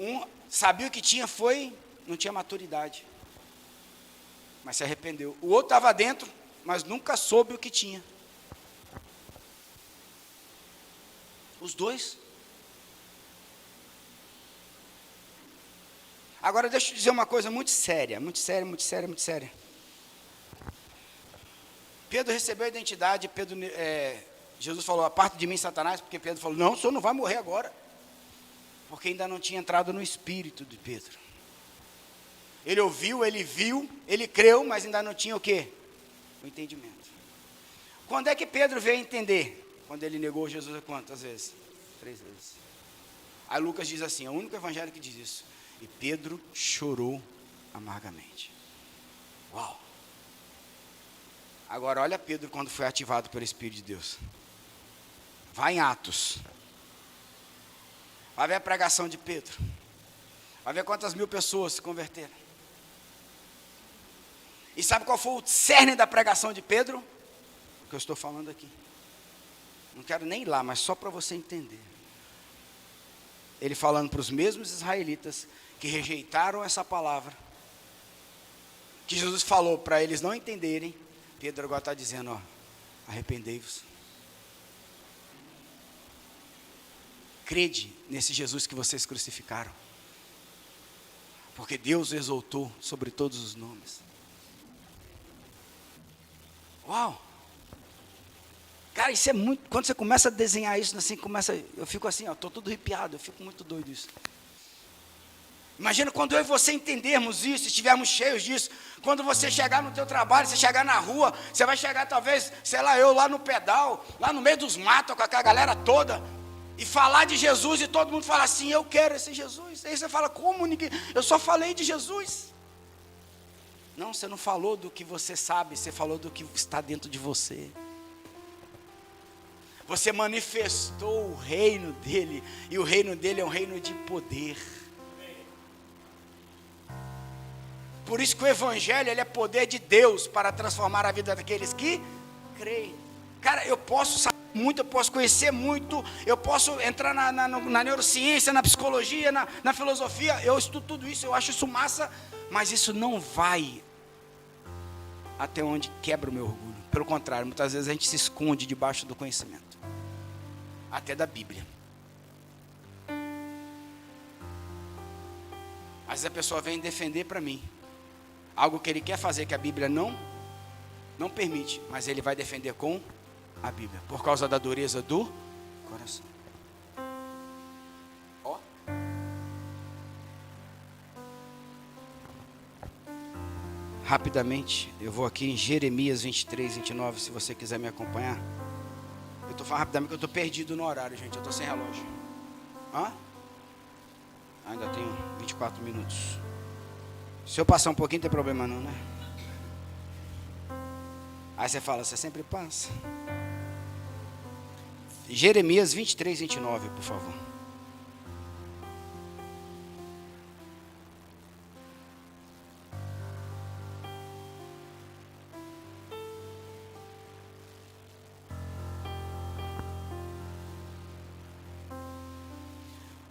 Um sabia o que tinha, não tinha maturidade. Mas se arrependeu. O outro estava dentro, mas nunca soube o que tinha. Os 2. Agora deixa eu dizer uma coisa muito séria, muito séria, muito séria, muito séria. Pedro recebeu a identidade, Jesus falou, aparta de mim, Satanás, porque Pedro falou, não, o senhor não vai morrer agora. Porque ainda não tinha entrado no espírito de Pedro. Ele ouviu, ele viu, ele creu, mas ainda não tinha o quê? O entendimento. Quando é que Pedro veio entender? Quando ele negou Jesus quantas vezes? 3 vezes. Aí Lucas diz assim, é o único evangelho que diz isso. E Pedro chorou amargamente. Uau! Agora olha Pedro quando foi ativado pelo Espírito de Deus. Vai em Atos. Vai ver a pregação de Pedro. Vai ver quantas 1000 pessoas se converteram. E sabe qual foi o cerne da pregação de Pedro? O que eu estou falando aqui. Não quero nem ir lá, mas só para você entender. Ele falando para os mesmos israelitas que rejeitaram essa palavra, que Jesus falou para eles não entenderem. Pedro agora está dizendo, ó, arrependei-vos. Crede nesse Jesus que vocês crucificaram. Porque Deus o exaltou sobre todos os nomes. Uau! Cara, isso é muito... Quando você começa a desenhar isso, assim, eu fico assim, estou todo arrepiado, eu fico muito doido isso. Imagina quando eu e você entendermos isso, estivermos cheios disso. Quando você chegar no teu trabalho, você chegar na rua, você vai chegar talvez, sei lá, eu lá no pedal, lá no meio dos matos, com aquela galera toda, e falar de Jesus, e todo mundo fala assim, eu quero esse Jesus. Aí você fala, como ninguém? Eu só falei de Jesus. Não, você não falou do que você sabe, você falou do que está dentro de você. Você manifestou o reino dele, e o reino dele é um reino de poder. Por isso que o evangelho, ele é poder de Deus para transformar a vida daqueles que creem. Cara, eu posso saber muito, eu posso conhecer muito, eu posso entrar na neurociência, na psicologia, na filosofia, eu estudo tudo isso, eu acho isso massa, mas isso não vai até onde quebra o meu orgulho. Pelo contrário, muitas vezes a gente se esconde debaixo do conhecimento, até da Bíblia. Às vezes a pessoa vem defender para mim algo que ele quer fazer, que a Bíblia não permite, mas ele vai defender com a Bíblia, por causa da dureza do coração. Ó. Rapidamente, eu vou aqui em Jeremias 23, 29, se você quiser me acompanhar. Eu estou falando rapidamente que eu estou perdido no horário, gente, eu estou sem relógio. Hã? Ainda tenho 24 minutos. Se eu passar um pouquinho, não tem problema não, né? Aí você fala, você sempre passa. Jeremias 23, 29, por favor.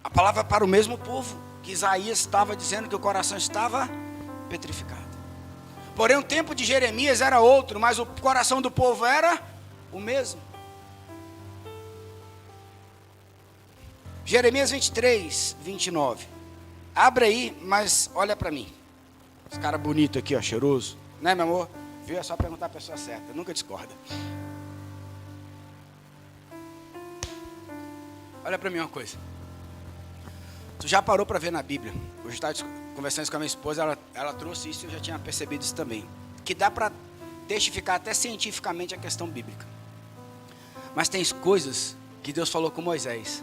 A palavra para o mesmo povo, que Isaías estava dizendo que o coração estava petrificado. Porém, o tempo de Jeremias era outro, mas o coração do povo era o mesmo. Jeremias 23, 29. Abre aí, mas olha para mim. Esse cara bonito aqui, ó, cheiroso. Né, meu amor? Viu? É só perguntar a pessoa certa, nunca discorda. Olha para mim uma coisa. Tu já parou para ver na Bíblia? Hoje eu estava conversando com a minha esposa, ela trouxe isso e eu já tinha percebido isso também. Que dá para testificar até cientificamente a questão bíblica. Mas tem coisas que Deus falou com Moisés.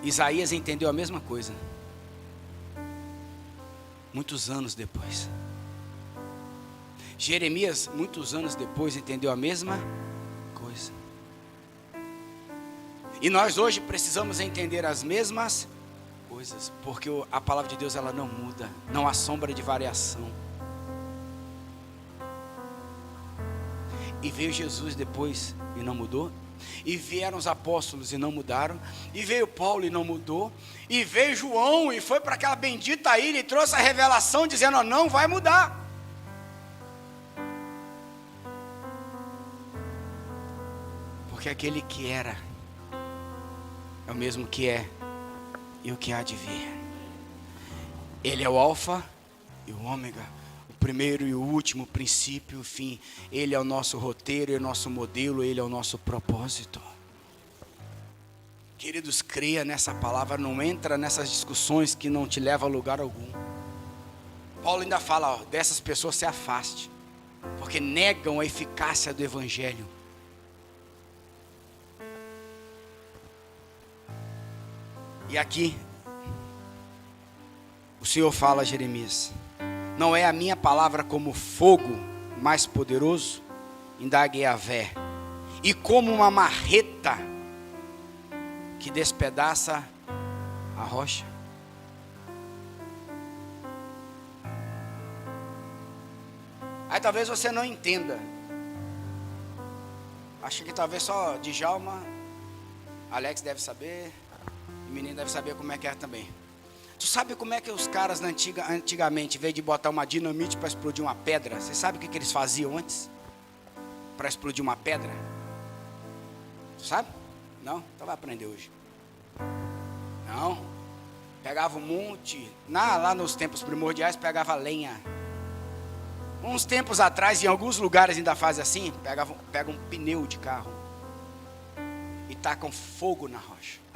Isaías entendeu a mesma coisa. Muitos anos depois. Jeremias, muitos anos depois, entendeu a mesma coisa. E nós hoje precisamos entender as mesmas coisas, porque a palavra de Deus ela não muda, não há sombra de variação. E veio Jesus depois e não mudou, e vieram os apóstolos e não mudaram, e veio Paulo e não mudou, e veio João e foi para aquela bendita ilha e trouxe a revelação dizendo: não vai mudar. Porque aquele que era é o mesmo que é e o que há de vir. Ele é o alfa e o ômega, o primeiro e o último, o princípio e o fim. Ele é o nosso roteiro, ele é o nosso modelo, ele é o nosso propósito. Queridos, creia nessa palavra, não entra nessas discussões que não te levam a lugar algum. Paulo ainda fala, dessas pessoas se afaste, porque negam a eficácia do evangelho. E aqui, o Senhor fala a Jeremias: não é a minha palavra como fogo mais poderoso? Indague Yahvé, e como uma marreta que despedaça a rocha? Aí talvez você não entenda. Acho que talvez só Djalma, Alex deve saber, e o menino deve saber como é que é também. Tu sabe como é que os caras antigamente, em vez de botar uma dinamite para explodir uma pedra, você sabe o que eles faziam antes? Para explodir uma pedra? Tu sabe? Não? Então vai aprender hoje. Não. Pegava um monte, lá nos tempos primordiais, pegava lenha. Uns tempos atrás, em alguns lugares ainda fazem assim, pega um pneu de carro e tacam fogo na rocha.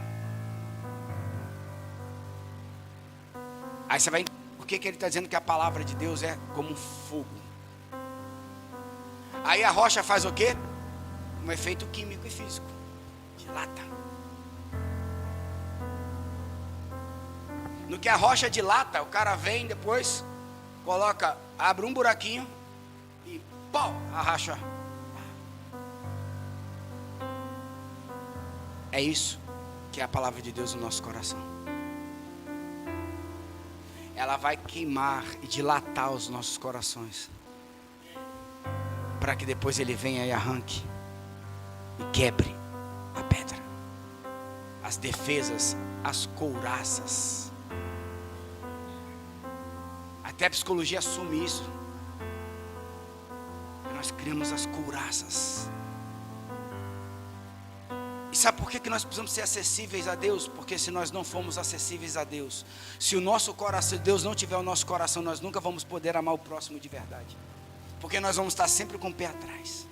Aí você vai entender por que ele está dizendo que a palavra de Deus é como um fogo. Aí a rocha faz o quê? Um efeito químico e físico. Dilata. No que a rocha dilata, o cara vem depois, abre um buraquinho e pau, arracha. É isso que é a palavra de Deus no nosso coração. Ela vai queimar e dilatar os nossos corações, para que depois ele venha e arranque e quebre a pedra, as defesas, as couraças. Até a psicologia assume isso. Nós criamos as couraças. E sabe por que nós precisamos ser acessíveis a Deus? Porque se nós não formos acessíveis a Deus, se o nosso coração, Deus não tiver o nosso coração, nós nunca vamos poder amar o próximo de verdade. Porque nós vamos estar sempre com o pé atrás.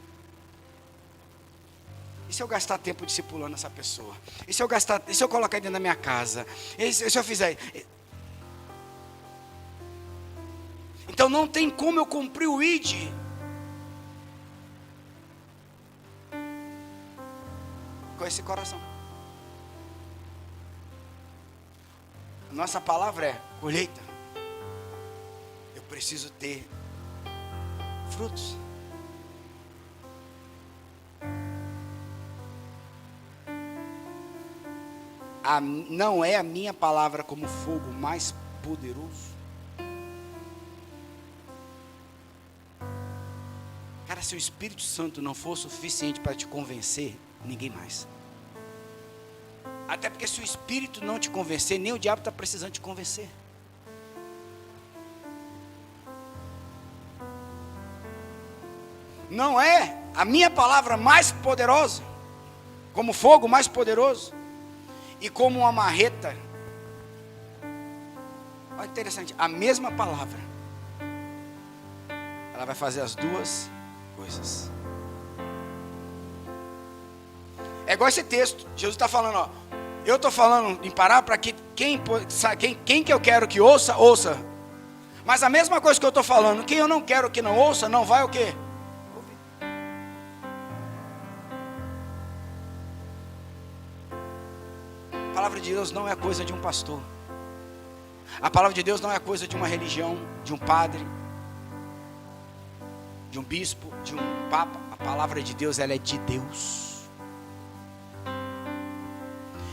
E se eu gastar tempo discipulando essa pessoa? E se eu colocar dentro da minha casa? E se eu fizer... Então não tem como eu cumprir o ID com esse coração. Nossa palavra é colheita. Eu preciso ter frutos. Não é a minha palavra como fogo mais poderoso? Cara, se o Espírito Santo não for suficiente para te convencer, ninguém mais. Até porque se o Espírito não te convencer, nem o diabo está precisando te convencer. Não é a minha palavra mais poderosa, como fogo mais poderoso, e como uma marreta. Olha que interessante, a mesma palavra, ela vai fazer as duas coisas. É igual esse texto. Jesus está falando, ó. Eu estou falando em parar para que quem que eu quero que ouça, ouça. Mas a mesma coisa que eu estou falando, quem eu não quero que não ouça, não vai o quê? Ouvir. A palavra de Deus não é coisa de um pastor. A palavra de Deus não é coisa de uma religião, de um padre, de um bispo, de um papa. A palavra de Deus, ela é de Deus.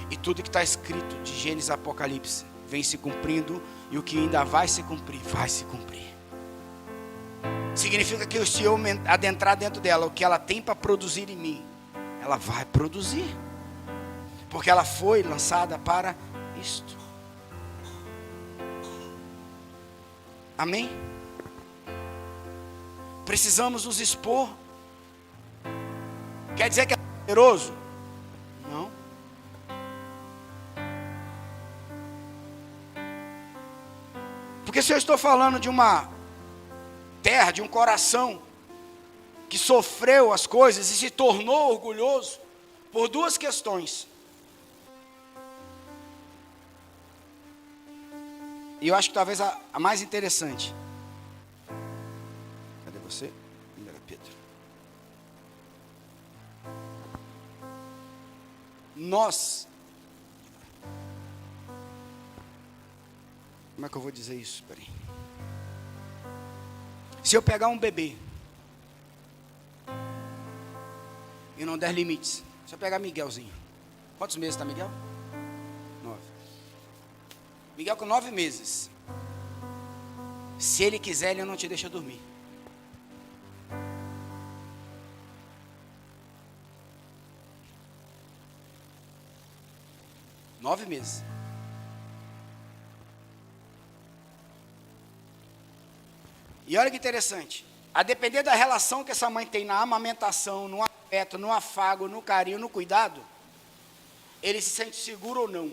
E tudo que está escrito de Gênesis a Apocalipse vem se cumprindo, e o que ainda vai se cumprir, vai se cumprir. Significa que se eu adentrar dentro dela, o que ela tem para produzir em mim, ela vai produzir, porque ela foi lançada para isto. Amém? Precisamos nos expor. Quer dizer que é poderoso? Não. Porque se eu estou falando de uma terra, de um coração que sofreu as coisas e se tornou orgulhoso por duas questões. E eu acho que talvez a mais interessante. Cadê você? Ainda era Pedro. Nós. Como é que eu vou dizer isso? Peraí. Se eu pegar um bebê e não der limites. Se eu pegar Miguelzinho. Quantos meses está Miguel? 9. Miguel com 9 meses. Se ele quiser, ele não te deixa dormir. Nove meses. E olha que interessante. A depender da relação que essa mãe tem na amamentação, no afeto, no afago, no carinho, no cuidado, ele se sente seguro ou não.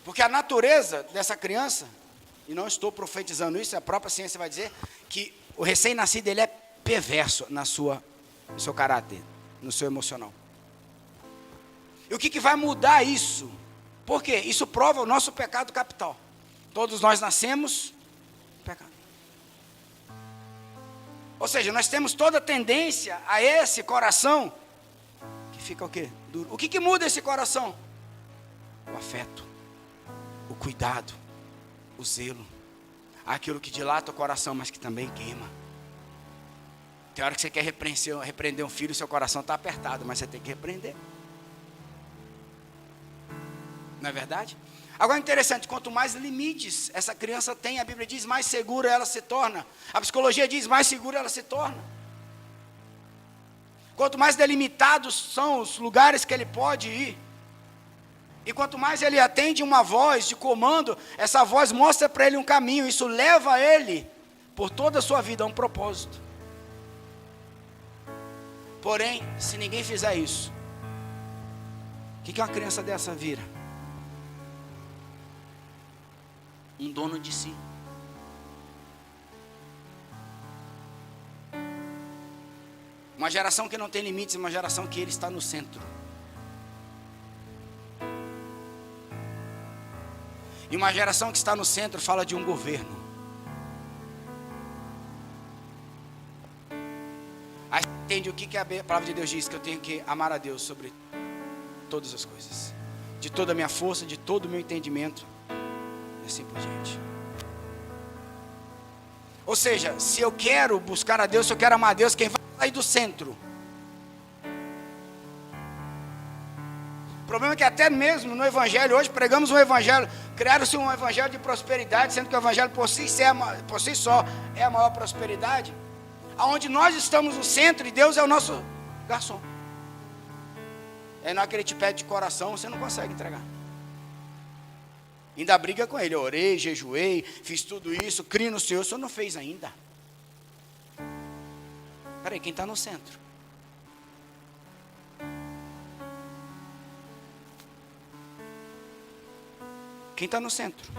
Porque a natureza dessa criança, e não estou profetizando isso, a própria ciência vai dizer que o recém-nascido ele é perverso no seu caráter, no seu emocional. E o que vai mudar isso? Por quê? Isso prova o nosso pecado capital. Todos nós nascemos pecado. Ou seja, nós temos toda a tendência a esse coração que fica o quê? Duro. O que muda esse coração? O afeto, o cuidado, o zelo, aquilo que dilata o coração, mas que também queima. Tem hora que você quer repreender um filho, seu coração está apertado, mas você tem que repreender. Não é verdade? Agora é interessante, quanto mais limites essa criança tem, a Bíblia diz, mais segura ela se torna. A psicologia diz, mais segura ela se torna. Quanto mais delimitados são os lugares que ele pode ir, e quanto mais ele atende uma voz de comando, essa voz mostra para ele um caminho, isso leva ele, por toda a sua vida, a um propósito. Porém, se ninguém fizer isso, o que uma criança dessa vira? Um dono de si. Uma geração que não tem limites, uma geração que ele está no centro. E uma geração que está no centro fala de um governo. Aí você entende o que a palavra de Deus diz, que eu tenho que amar a Deus sobre todas as coisas. De toda a minha força, de todo o meu entendimento. Assim por diante. Ou seja, se eu quero buscar a Deus, se eu quero amar a Deus, quem vai sair do centro? O problema é que até mesmo no Evangelho, hoje pregamos um Evangelho, criaram-se um Evangelho de prosperidade, sendo que o Evangelho por si só é a maior prosperidade, aonde nós estamos no centro e Deus é o nosso garçom. É na hora que Ele te pede de coração, você não consegue entregar. Ainda briga com ele, eu orei, jejuei, fiz tudo isso, criei no Senhor, o Senhor não fez ainda. Peraí, quem está no centro? Quem está no centro?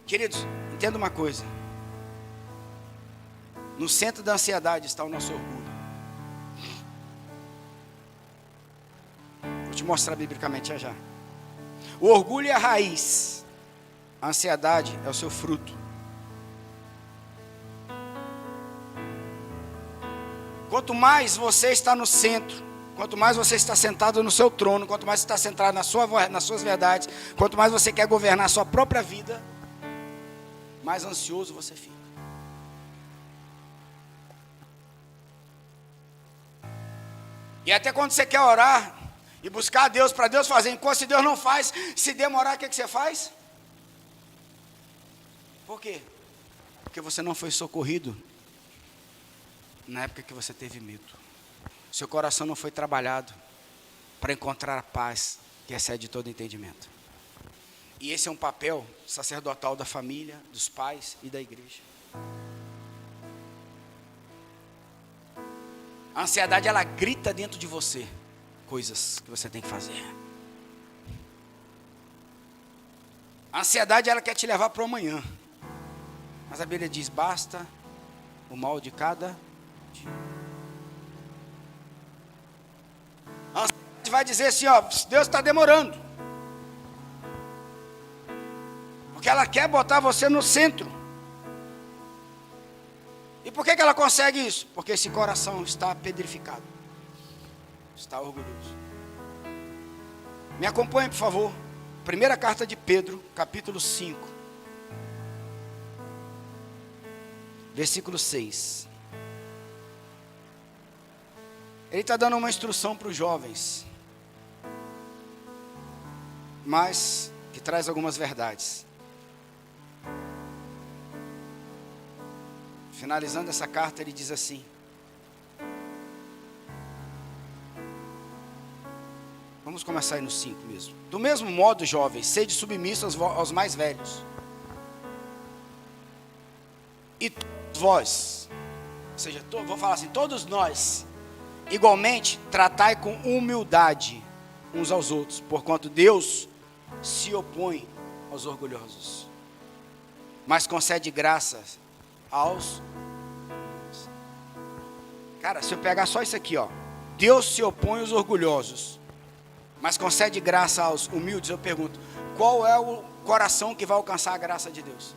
Queridos, entenda uma coisa. No centro da ansiedade está o nosso orgulho. Vou te mostrar biblicamente já já. O orgulho é a raiz. A ansiedade é o seu fruto. Quanto mais você está no centro, quanto mais você está sentado no seu trono, quanto mais você está centrado nas suas verdades, quanto mais você quer governar a sua própria vida, mais ansioso você fica. E até quando você quer orar e buscar a Deus, para Deus fazer, enquanto se Deus não faz, se demorar, o que você faz? Por quê? Porque você não foi socorrido na época que você teve medo. Seu coração não foi trabalhado para encontrar a paz que excede todo entendimento. E esse é um papel sacerdotal da família, dos pais e da igreja. A ansiedade, ela grita dentro de você coisas que você tem que fazer. A ansiedade, ela quer te levar para o amanhã. Mas a Bíblia diz, basta o mal de cada dia. A ansiedade vai dizer assim, ó, Deus está demorando. Porque ela quer botar você no centro. E por que ela consegue isso? Porque esse coração está pedrificado. Está orgulhoso. Me acompanhe, por favor. Primeira carta de Pedro, capítulo 5. Versículo 6. Ele está dando uma instrução para os jovens. Mas que traz algumas verdades. Finalizando essa carta, ele diz assim: vamos começar aí no 5 mesmo. Do mesmo modo, jovens, sede submissos aos mais velhos. E vós, ou seja, vou falar assim, todos nós, igualmente, tratai com humildade uns aos outros, porquanto Deus se opõe aos orgulhosos, mas concede graças aos... Cara, se eu pegar só isso aqui, ó, Deus se opõe aos orgulhosos, mas concede graça aos humildes. Eu pergunto, qual é o coração que vai alcançar a graça de Deus?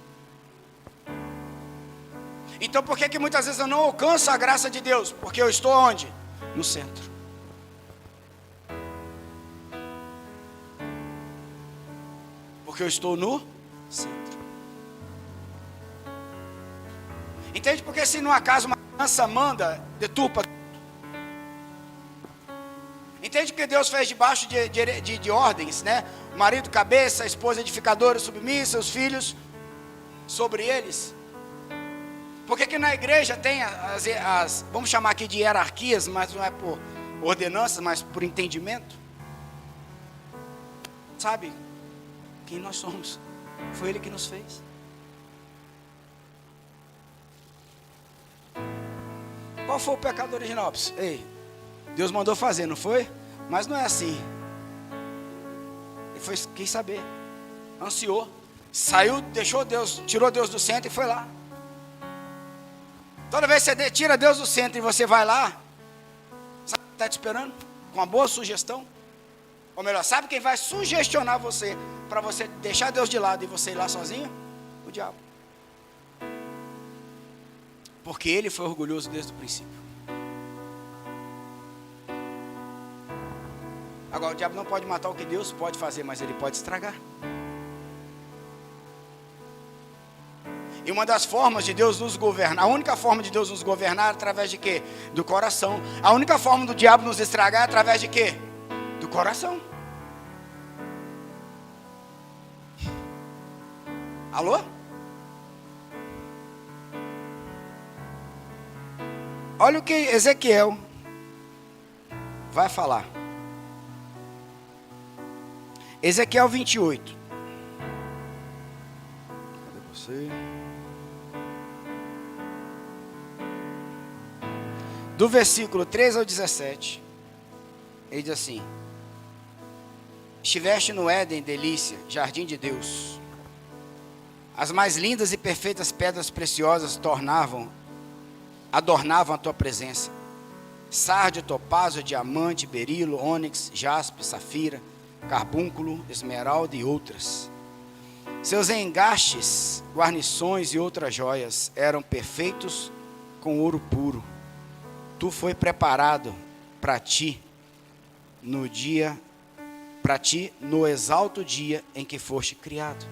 Então por que muitas vezes eu não alcanço a graça de Deus? Porque eu estou onde? No centro. Porque eu estou no centro. Entende? Porque se numa casa uma criança manda, deturpa. Entende que Deus fez debaixo de ordens, né? O marido cabeça, a esposa edificadora, submissa, os filhos sobre eles. Por que na igreja tem as, vamos chamar aqui de hierarquias, mas não é por ordenanças, mas por entendimento? Sabe quem nós somos? Foi Ele que nos fez. Qual foi o pecado original? Ei, Deus mandou fazer, não foi? Mas não é assim. Ele quis saber, ansiou, saiu, deixou Deus, tirou Deus do centro e foi lá. Toda vez que você tira Deus do centro e você vai lá, sabe quem está te esperando? Com uma boa sugestão. Ou melhor, sabe quem vai sugestionar você para você deixar Deus de lado e você ir lá sozinho? O diabo. Porque ele foi orgulhoso desde o princípio. Agora, o diabo não pode matar o que Deus pode fazer, mas ele pode estragar. E uma das formas de Deus nos governar, a única forma de Deus nos governar é através de quê? Do coração. A única forma do diabo nos estragar é através de quê? Do coração. Alô? Olha o que Ezequiel vai falar. Ezequiel 28. Cadê você? Do versículo 13 ao 17, ele diz assim: estiveste no Éden, delícia, jardim de Deus. As mais lindas e perfeitas pedras preciosas tornavam adornavam a tua presença: sárdio, topázio, diamante, berilo, ônix, jaspe, safira, carbúnculo, esmeralda e outras. Seus engastes, guarnições e outras joias eram perfeitos com ouro puro. Tu foi preparado para ti no exalto dia em que foste criado.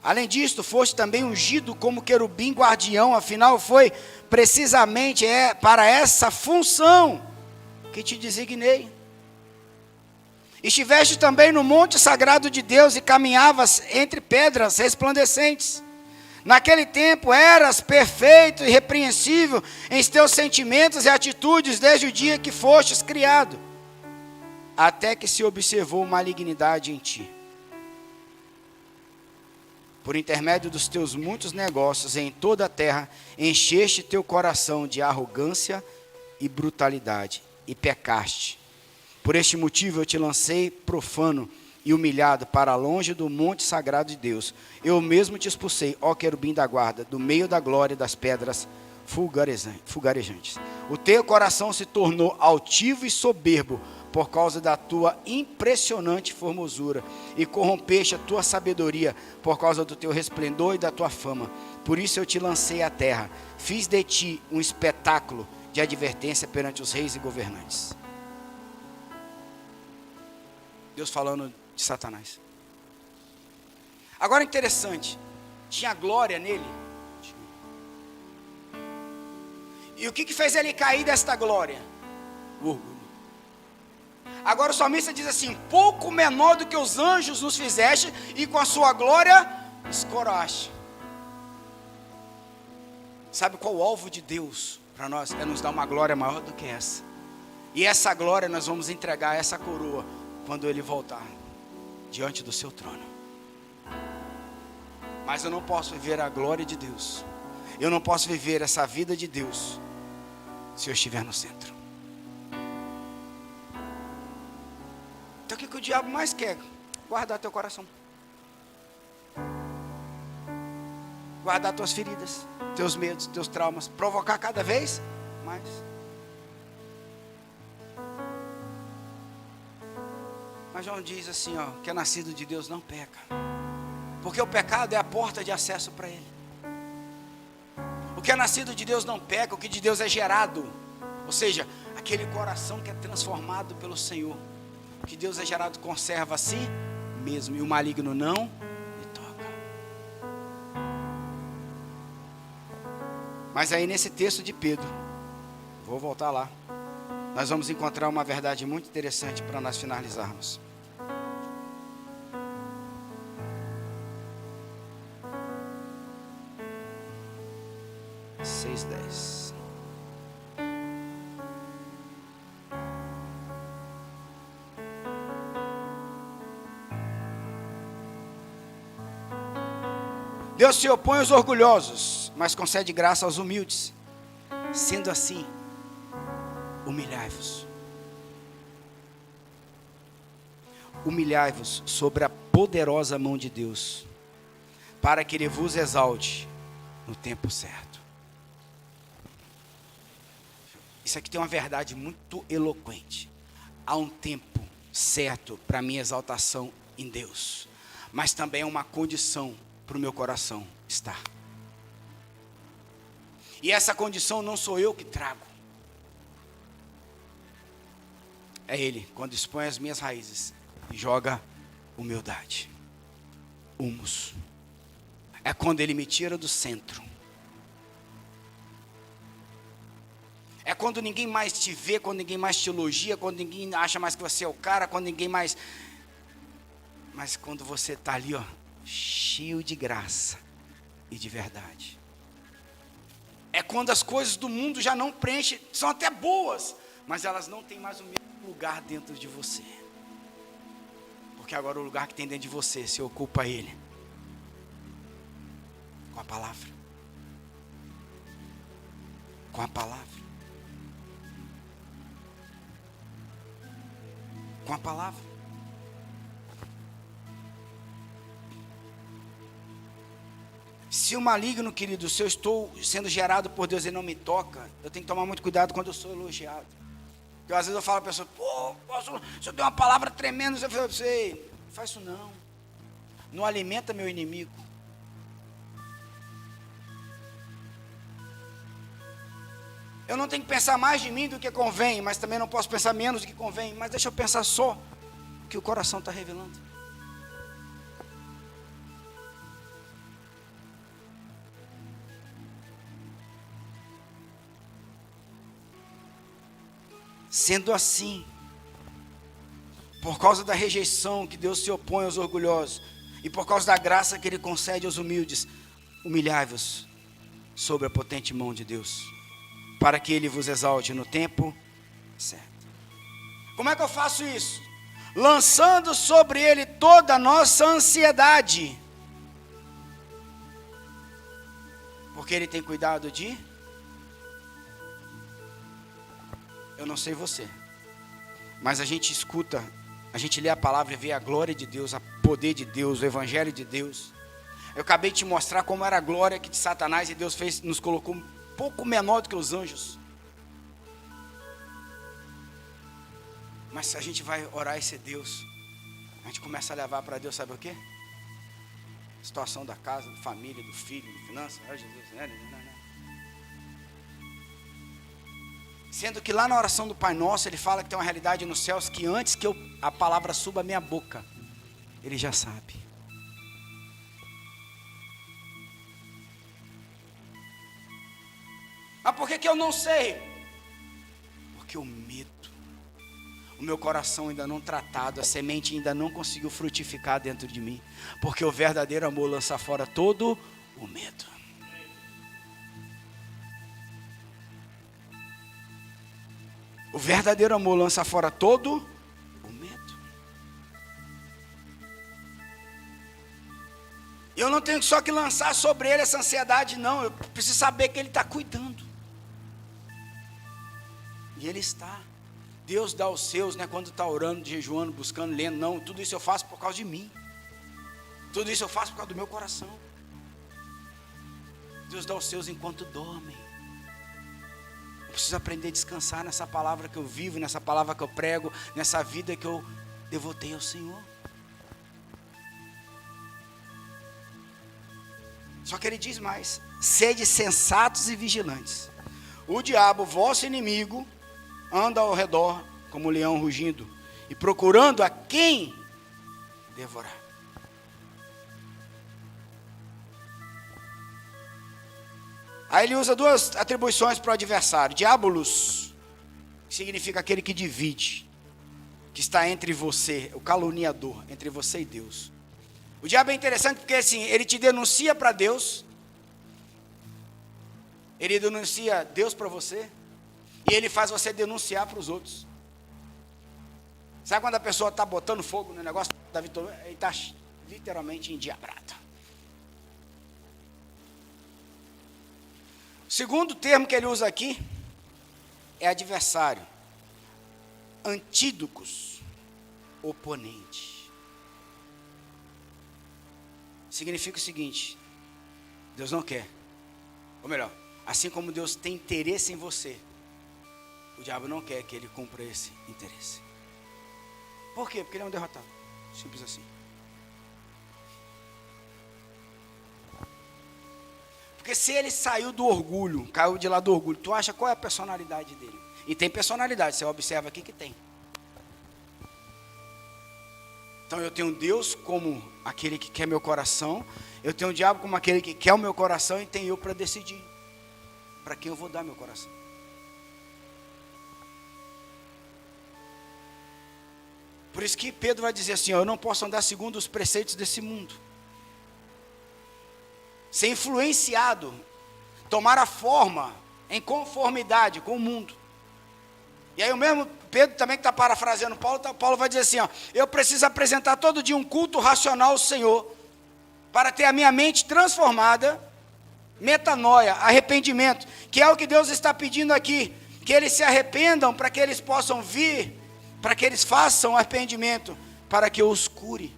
Além disto, foste também ungido como querubim guardião, afinal foi precisamente para essa função que te designei. Estiveste também no monte sagrado de Deus e caminhavas entre pedras resplandecentes. Naquele tempo eras perfeito e irrepreensível em teus sentimentos e atitudes desde o dia que fostes criado, até que se observou malignidade em ti. Por intermédio dos teus muitos negócios em toda a terra, encheste teu coração de arrogância e brutalidade, e pecaste. Por este motivo eu te lancei profano e humilhado para longe do monte sagrado de Deus. Eu mesmo te expulsei, ó querubim da guarda, do meio da glória das pedras fulgarejantes. O teu coração se tornou altivo e soberbo por causa da tua impressionante formosura, e corrompeste a tua sabedoria por causa do teu resplendor e da tua fama. Por isso eu te lancei à terra, fiz de ti um espetáculo de advertência perante os reis e governantes. Deus falando de Satanás. Agora interessante, tinha glória nele. E o que fez ele cair desta glória? O orgulho. Agora o salmista diz assim: pouco menor do que os anjos nos fizeste, e com a sua glória nos coroaste. Sabe qual o alvo de Deus para nós? É nos dar uma glória maior do que essa. E essa glória nós vamos entregar, essa coroa, quando ele voltar diante do seu trono. Mas eu não posso viver a glória de Deus, eu não posso viver essa vida de Deus se eu estiver no centro. Então o que o diabo mais quer? Guardar teu coração, guardar tuas feridas, teus medos, teus traumas, provocar cada vez mais. Mas João diz assim, que é nascido de Deus não peca, porque o pecado é a porta de acesso para ele. O que é nascido de Deus não peca, o que de Deus é gerado, ou seja, aquele coração que é transformado pelo Senhor. O que Deus é gerado conserva a si mesmo, e o maligno não lhe toca. Mas aí nesse texto de Pedro, vou voltar lá, nós vamos encontrar uma verdade muito interessante para nós finalizarmos. 6:10. Deus se opõe aos orgulhosos, mas concede graça aos humildes. Sendo assim, humilhai-vos. Humilhai-vos sobre a poderosa mão de Deus, para que Ele vos exalte no tempo certo. Isso aqui tem uma verdade muito eloquente. Há um tempo certo para a minha exaltação em Deus, mas também é uma condição para o meu coração estar. E essa condição não sou eu que trago. É Ele, quando expõe as minhas raízes e joga humildade, humus. É quando Ele me tira do centro. É quando ninguém mais te vê, quando ninguém mais te elogia, quando ninguém acha mais que você é o cara, quando ninguém mais... Mas quando você está ali, cheio de graça e de verdade. É quando as coisas do mundo já não preenchem, são até boas, mas elas não têm mais o mesmo lugar dentro de você. Porque agora o lugar que tem dentro de você, se ocupa ele com a palavra. Com a palavra. Com a palavra. Se o maligno, querido, se eu estou sendo gerado por Deus e não me toca, eu tenho que tomar muito cuidado quando eu sou elogiado. Porque às vezes eu falo para a pessoa, pô, o senhor tem uma palavra tremenda, eu falo para você, não faz isso não. Não alimenta meu inimigo. Eu não tenho que pensar mais de mim do que convém, mas também não posso pensar menos do que convém. Mas deixa eu pensar só o que o coração está revelando. Sendo assim, por causa da rejeição que Deus se opõe aos orgulhosos, e por causa da graça que Ele concede aos humildes, humilhai-vos sobre a potente mão de Deus, para que Ele vos exalte no tempo certo. Como é que eu faço isso? Lançando sobre Ele toda a nossa ansiedade, porque Ele tem cuidado de... Eu não sei você, mas a gente escuta, a gente lê a palavra e vê a glória de Deus, o poder de Deus, o evangelho de Deus. Eu acabei de te mostrar como era a glória que de Satanás, e Deus fez, nos colocou um pouco menor do que os anjos. Mas se a gente vai orar esse Deus, a gente começa a levar para Deus, sabe o quê? Situação da casa, da família, do filho, de finanças, Jesus, né? Sendo que lá na oração do Pai Nosso, Ele fala que tem uma realidade nos céus que antes que a palavra suba à minha boca, Ele já sabe. Mas por que eu não sei? Porque o medo, o meu coração ainda não tratado, a semente ainda não conseguiu frutificar dentro de mim. Porque o verdadeiro amor lança fora todo o medo. O verdadeiro amor lança fora todo o medo. Eu não tenho só que lançar sobre ele essa ansiedade, não. Eu preciso saber que ele está cuidando. E ele está. Deus dá os seus, né? Quando está orando, jejuando, buscando, lendo. Não, tudo isso eu faço por causa de mim. Tudo isso eu faço por causa do meu coração. Deus dá os seus enquanto dormem. Eu preciso aprender a descansar nessa palavra que eu vivo, nessa palavra que eu prego, nessa vida que eu devotei ao Senhor. Só que Ele diz mais: sede sensatos e vigilantes. O diabo, vosso inimigo, anda ao redor como um leão rugindo e procurando a quem devorar. Aí ele usa duas atribuições para o adversário. Diabolos, que significa aquele que divide, que está entre você, o caluniador, entre você e Deus. O diabo é interessante porque assim, ele te denuncia para Deus, ele denuncia Deus para você, e ele faz você denunciar para os outros. Sabe quando a pessoa está botando fogo no negócio da vitória? Ele está literalmente endiabrado. O segundo termo que ele usa aqui é adversário. Antídocos, oponente. Significa o seguinte: Deus não quer. Ou melhor, assim como Deus tem interesse em você, o diabo não quer que ele cumpra esse interesse. Por quê? Porque ele é um derrotado. Simples assim. Porque se ele saiu do orgulho, caiu de lá do orgulho, tu acha qual é a personalidade dele? E tem personalidade, você observa aqui que tem. Então eu tenho Deus como aquele que quer meu coração, eu tenho o diabo como aquele que quer o meu coração, e tem eu para decidir para quem eu vou dar meu coração. Por isso que Pedro vai dizer assim: eu não posso andar segundo os preceitos desse mundo. Ser influenciado, tomar a forma em conformidade com o mundo. E aí o mesmo Pedro também que está parafraseando Paulo vai dizer assim: ó, eu preciso apresentar todo dia um culto racional ao Senhor, para ter a minha mente transformada, metanoia, arrependimento, que é o que Deus está pedindo aqui, que eles se arrependam para que eles possam vir, para que eles façam arrependimento, para que eu os cure.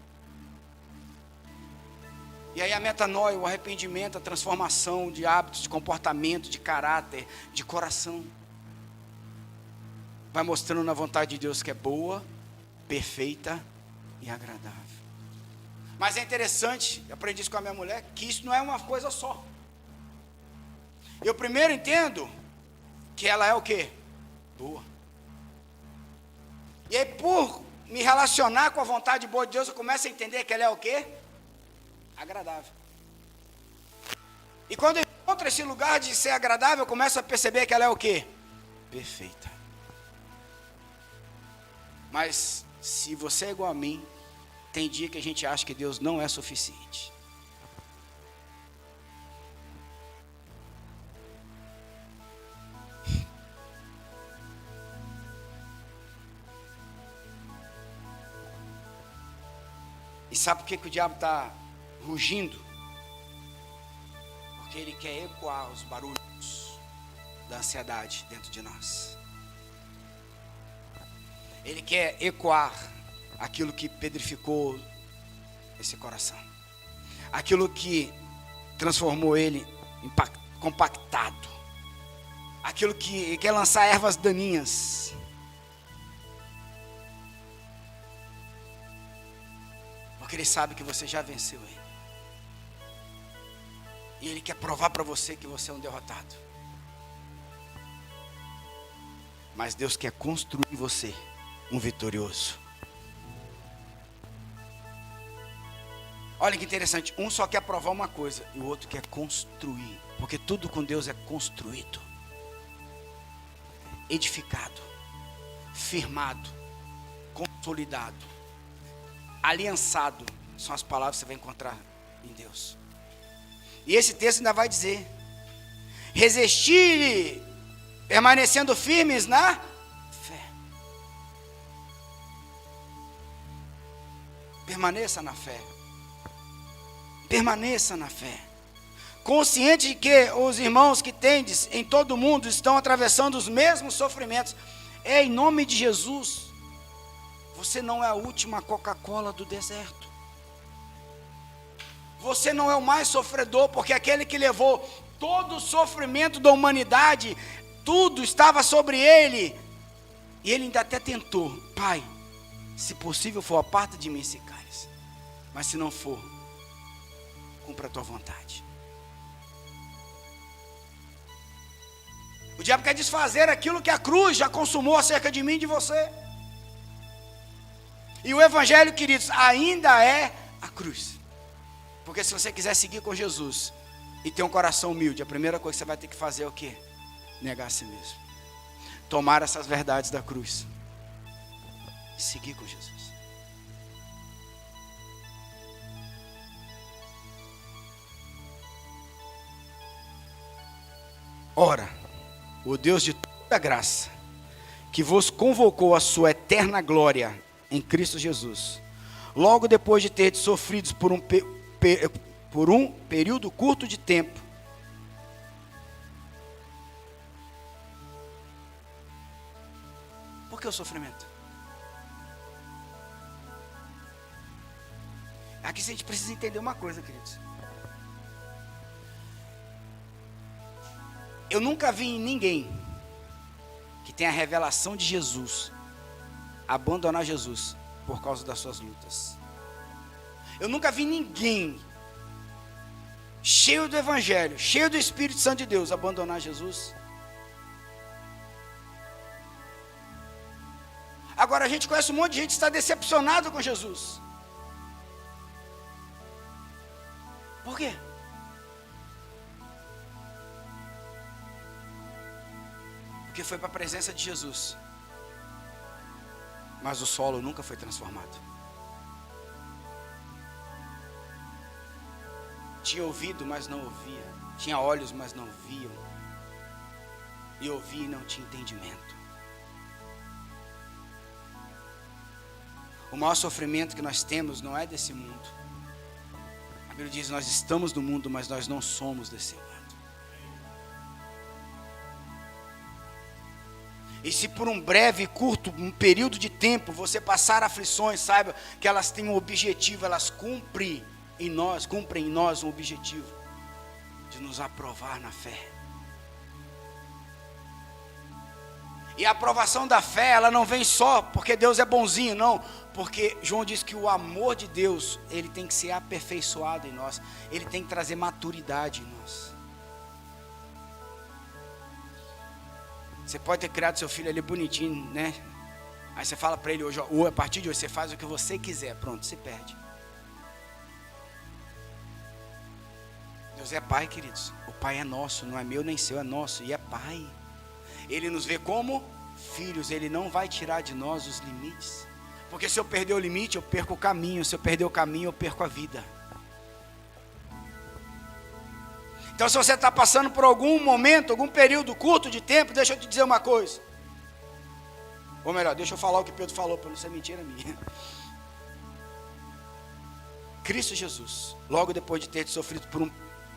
E aí a metanoia, o arrependimento, a transformação de hábitos, de comportamento, de caráter, de coração, vai mostrando na vontade de Deus que é boa, perfeita e agradável. Mas é interessante, eu aprendi isso com a minha mulher, que isso não é uma coisa só. Eu primeiro entendo que ela é o quê? Boa. E aí, por me relacionar com a vontade boa de Deus, eu começo a entender que ela é o quê? Agradável. E quando eu encontro esse lugar de ser agradável, eu começo a perceber que ela é o quê? Perfeita. Mas, se você é igual a mim, tem dia que a gente acha que Deus não é suficiente. E sabe por que o diabo está rugindo? Porque ele quer ecoar os barulhos da ansiedade dentro de nós. Ele quer ecoar aquilo que pedrificou esse coração. Aquilo que transformou ele compactado. Aquilo que quer lançar ervas daninhas. Porque ele sabe que você já venceu ele. E ele quer provar para você que você é um derrotado. Mas Deus quer construir em você um vitorioso. Olha que interessante, um só quer provar uma coisa e o outro quer construir. Porque tudo com Deus é construído, edificado, firmado, consolidado, aliançado. São as palavras que você vai encontrar em Deus. E esse texto ainda vai dizer: resistir, permanecendo firmes na fé. Permaneça na fé. Permaneça na fé. Consciente de que os irmãos que tendes em todo o mundo estão atravessando os mesmos sofrimentos. Em nome de Jesus, você não é a última Coca-Cola do deserto. Você não é o mais sofredor, porque aquele que levou todo o sofrimento da humanidade, tudo estava sobre ele. E ele ainda até tentou: Pai, se possível for, aparta de mim esse cálice. Mas se não for, cumpra a tua vontade. O diabo quer desfazer aquilo que a cruz já consumou acerca de mim e de você. E o evangelho, queridos, ainda é a cruz. Porque se você quiser seguir com Jesus e ter um coração humilde, a primeira coisa que você vai ter que fazer é o quê? Negar a si mesmo. Tomar essas verdades da cruz e seguir com Jesus. Ora, o Deus de toda graça, que vos convocou à sua eterna glória em Cristo Jesus, logo depois de ter sofrido por um período curto de tempo, por que o sofrimento? Aqui a gente precisa entender uma coisa, queridos. Eu nunca vi em ninguém que tenha a revelação de Jesus abandonar Jesus por causa das suas lutas. Eu nunca vi ninguém cheio do Evangelho, cheio do Espírito Santo de Deus, abandonar Jesus. Agora a gente conhece um monte de gente que está decepcionado com Jesus. Por quê? Porque foi para a presença de Jesus, mas o solo nunca foi transformado. Tinha ouvido, mas não ouvia. Tinha olhos, mas não viam. E ouvia e não tinha entendimento. O maior sofrimento que nós temos não é desse mundo. A Bíblia diz: nós estamos no mundo, mas nós não somos desse mundo. E se por um breve, curto, um período de tempo você passar aflições, saiba que elas têm um objetivo, elas cumprem em nós, cumpre em nós um objetivo de nos aprovar na fé. E a aprovação da fé, ela não vem só porque Deus é bonzinho, não. Porque João diz que o amor de Deus, ele tem que ser aperfeiçoado em nós. Ele tem que trazer maturidade em nós. Você pode ter criado seu filho ali bonitinho, né? Aí você fala para ele hoje, ou a partir de hoje, você faz o que você quiser. Pronto, se perde. Deus é pai, queridos. O pai é nosso, não é meu nem seu, é nosso. E é pai. Ele nos vê como filhos. Ele não vai tirar de nós os limites. Porque se eu perder o limite, eu perco o caminho. Se eu perder o caminho, eu perco a vida. Então, se você está passando por algum momento, algum período curto de tempo, deixa eu te dizer uma coisa. Ou melhor, deixa eu falar o que Pedro falou, para não ser mentira minha. Cristo Jesus, logo depois de ter sofrido por um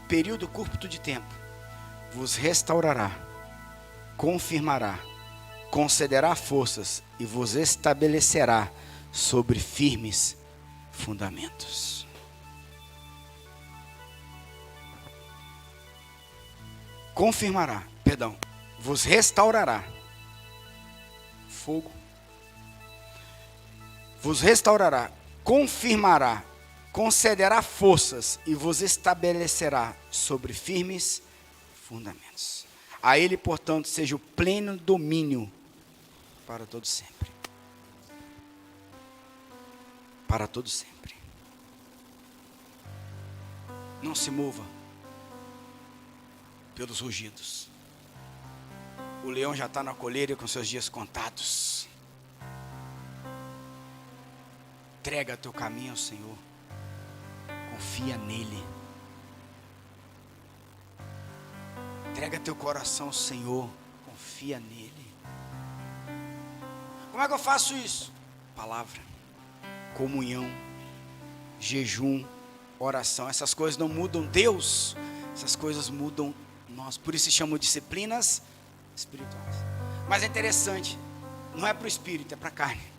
período curto de tempo, vos restaurará, confirmará, concederá forças e vos estabelecerá sobre firmes fundamentos. Confirmará, vos restaurará. Fogo. Vos restaurará, confirmará, concederá forças e vos estabelecerá sobre firmes fundamentos. A ele, portanto, seja o pleno domínio para todo sempre. Para todo sempre. Não se mova pelos rugidos. O leão já está na coleira com seus dias contados. Entrega teu caminho ao Senhor. Confia nele. Entrega teu coração ao Senhor. Confia nele. Como é que eu faço isso? Palavra, comunhão, jejum, oração. Essas coisas não mudam Deus. Essas coisas mudam nós. Por isso se chamam disciplinas espirituais. Mas é interessante. Não é para o espírito, é para a carne.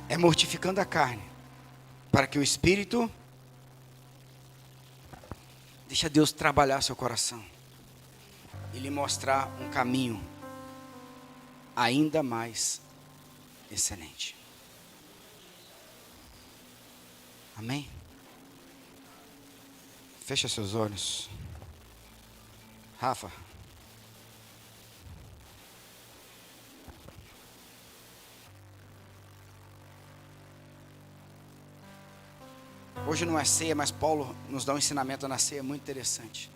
É mortificando a carne, para que o Espírito, deixa Deus trabalhar seu coração, e lhe mostrar um caminho ainda mais excelente. Amém? Fecha seus olhos. Rafa. Hoje não é ceia, mas Paulo nos dá um ensinamento na ceia muito interessante.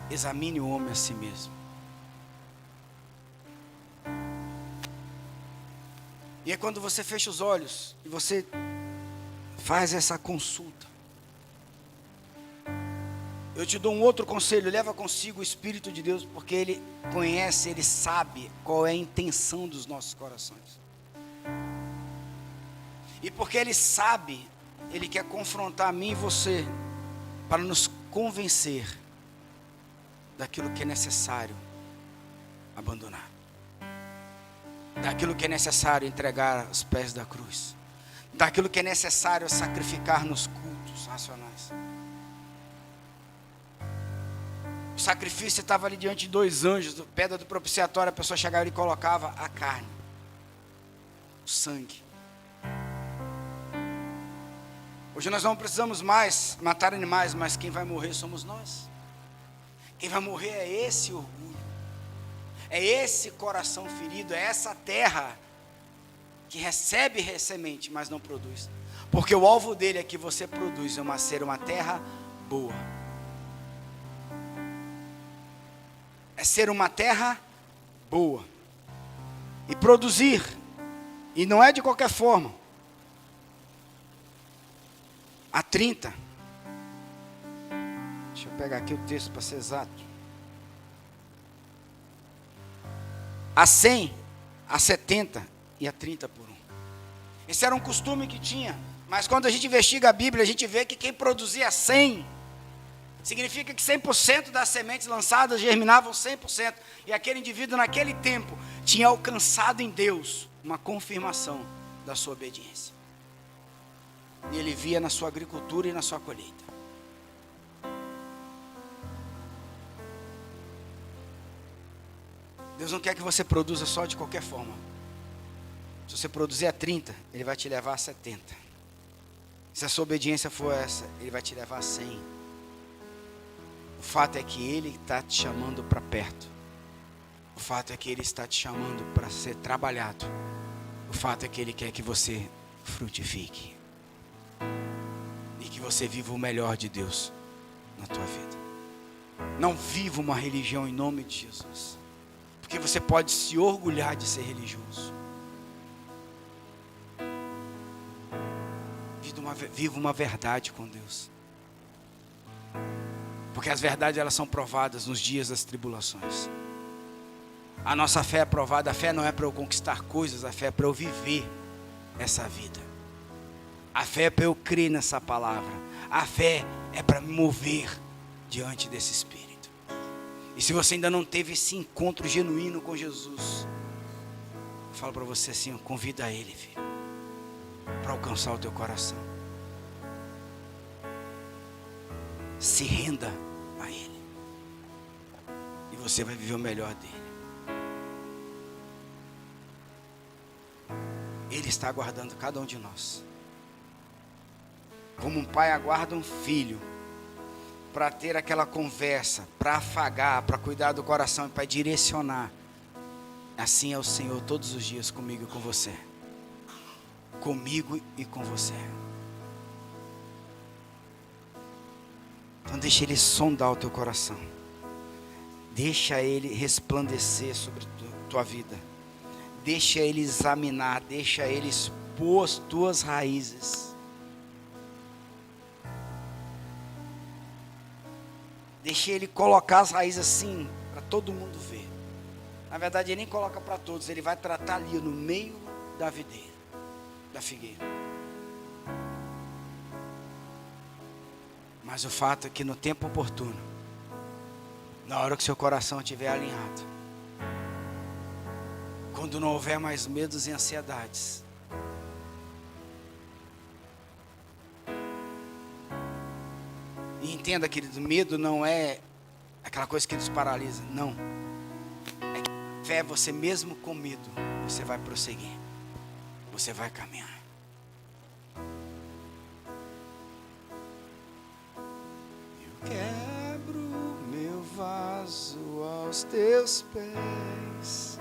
Examine o homem a si mesmo. E é quando você fecha os olhos e você faz essa consulta. Eu te dou um outro conselho, leva consigo o Espírito de Deus, porque Ele conhece, Ele sabe qual é a intenção dos nossos corações. E porque Ele sabe, Ele quer confrontar a mim e você, para nos convencer daquilo que é necessário abandonar. Daquilo que é necessário entregar aos pés da cruz. Daquilo que é necessário sacrificar nos cultos racionais. O sacrifício estava ali diante de 2 anjos, pedra do propiciatório, a pessoa chegava e colocava a carne, o sangue. Hoje nós não precisamos mais matar animais, mas quem vai morrer somos nós. Quem vai morrer é esse orgulho, é esse coração ferido, é essa terra que recebe semente, mas não produz. Porque o alvo dele é que você produz ser uma terra boa. É ser uma terra boa. E produzir. E não é de qualquer forma. A 30. Deixa eu pegar aqui o texto para ser exato. A 100, a 70 e a 30 por 1. Esse era um costume que tinha. Mas quando a gente investiga a Bíblia, a gente vê que quem produzia 100 Significa que 100% das sementes lançadas germinavam 100%. E aquele indivíduo, naquele tempo, tinha alcançado em Deus uma confirmação da sua obediência. E ele via na sua agricultura e na sua colheita. Deus não quer que você produza só de qualquer forma. Se você produzir a 30, Ele vai te levar a 70. Se a sua obediência for essa, Ele vai te levar a 100. O fato é que Ele está te chamando para perto. O fato é que Ele está te chamando para ser trabalhado. O fato é que Ele quer que você frutifique. E que você viva o melhor de Deus na tua vida. Não viva uma religião em nome de Jesus. Porque você pode se orgulhar de ser religioso. Viva uma verdade com Deus. Porque as verdades, elas são provadas nos dias das tribulações. A nossa fé é provada. A fé não é para eu conquistar coisas. A fé é para eu viver essa vida. A fé é para eu crer nessa palavra. A fé é para me mover diante desse Espírito. E se você ainda não teve esse encontro genuíno com Jesus, eu falo para você assim, convida Ele, filho, para alcançar o teu coração. Se renda a Ele. E você vai viver o melhor dele. Ele está aguardando cada um de nós. Como um pai aguarda um filho, para ter aquela conversa, para afagar, para cuidar do coração e para direcionar. Assim é o Senhor todos os dias comigo e com você. Comigo e com você. Então deixa Ele sondar o teu coração. Deixa Ele resplandecer sobre tua vida. Deixa Ele examinar, deixa Ele expor as tuas raízes. Deixa Ele colocar as raízes assim, para todo mundo ver. Na verdade, Ele nem coloca para todos, Ele vai tratar ali no meio da videira, da figueira. Mas o fato é que no tempo oportuno, na hora que seu coração estiver alinhado, quando não houver mais medos e ansiedades, e entenda, querido, medo não é aquela coisa que nos paralisa, não. É que fé é você mesmo com medo, você vai prosseguir, você vai caminhar. Eu quebro meu vaso aos teus pés,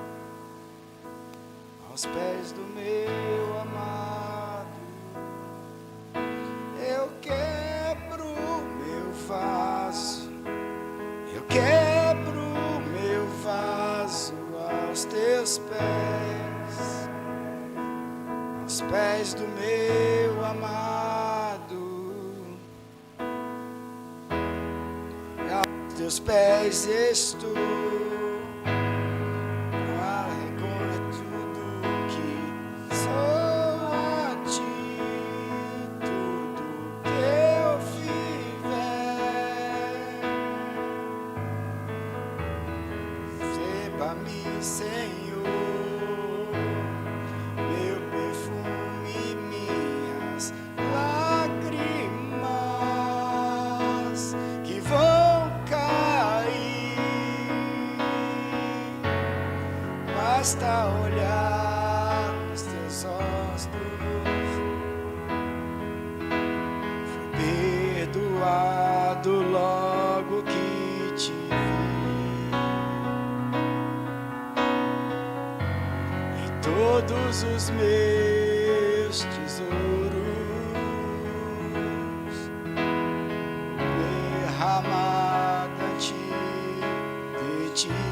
aos pés do meu amado. Eu quebro meu vaso, eu quebro meu vaso aos teus pés, aos pés do meu amado. Aos teus pés estou. Senhor, meu perfume, minhas lágrimas que vão cair, basta olhar nos teus rostos. Fui perdoado logo que te vi. Todos os meus tesouros derramados de ti.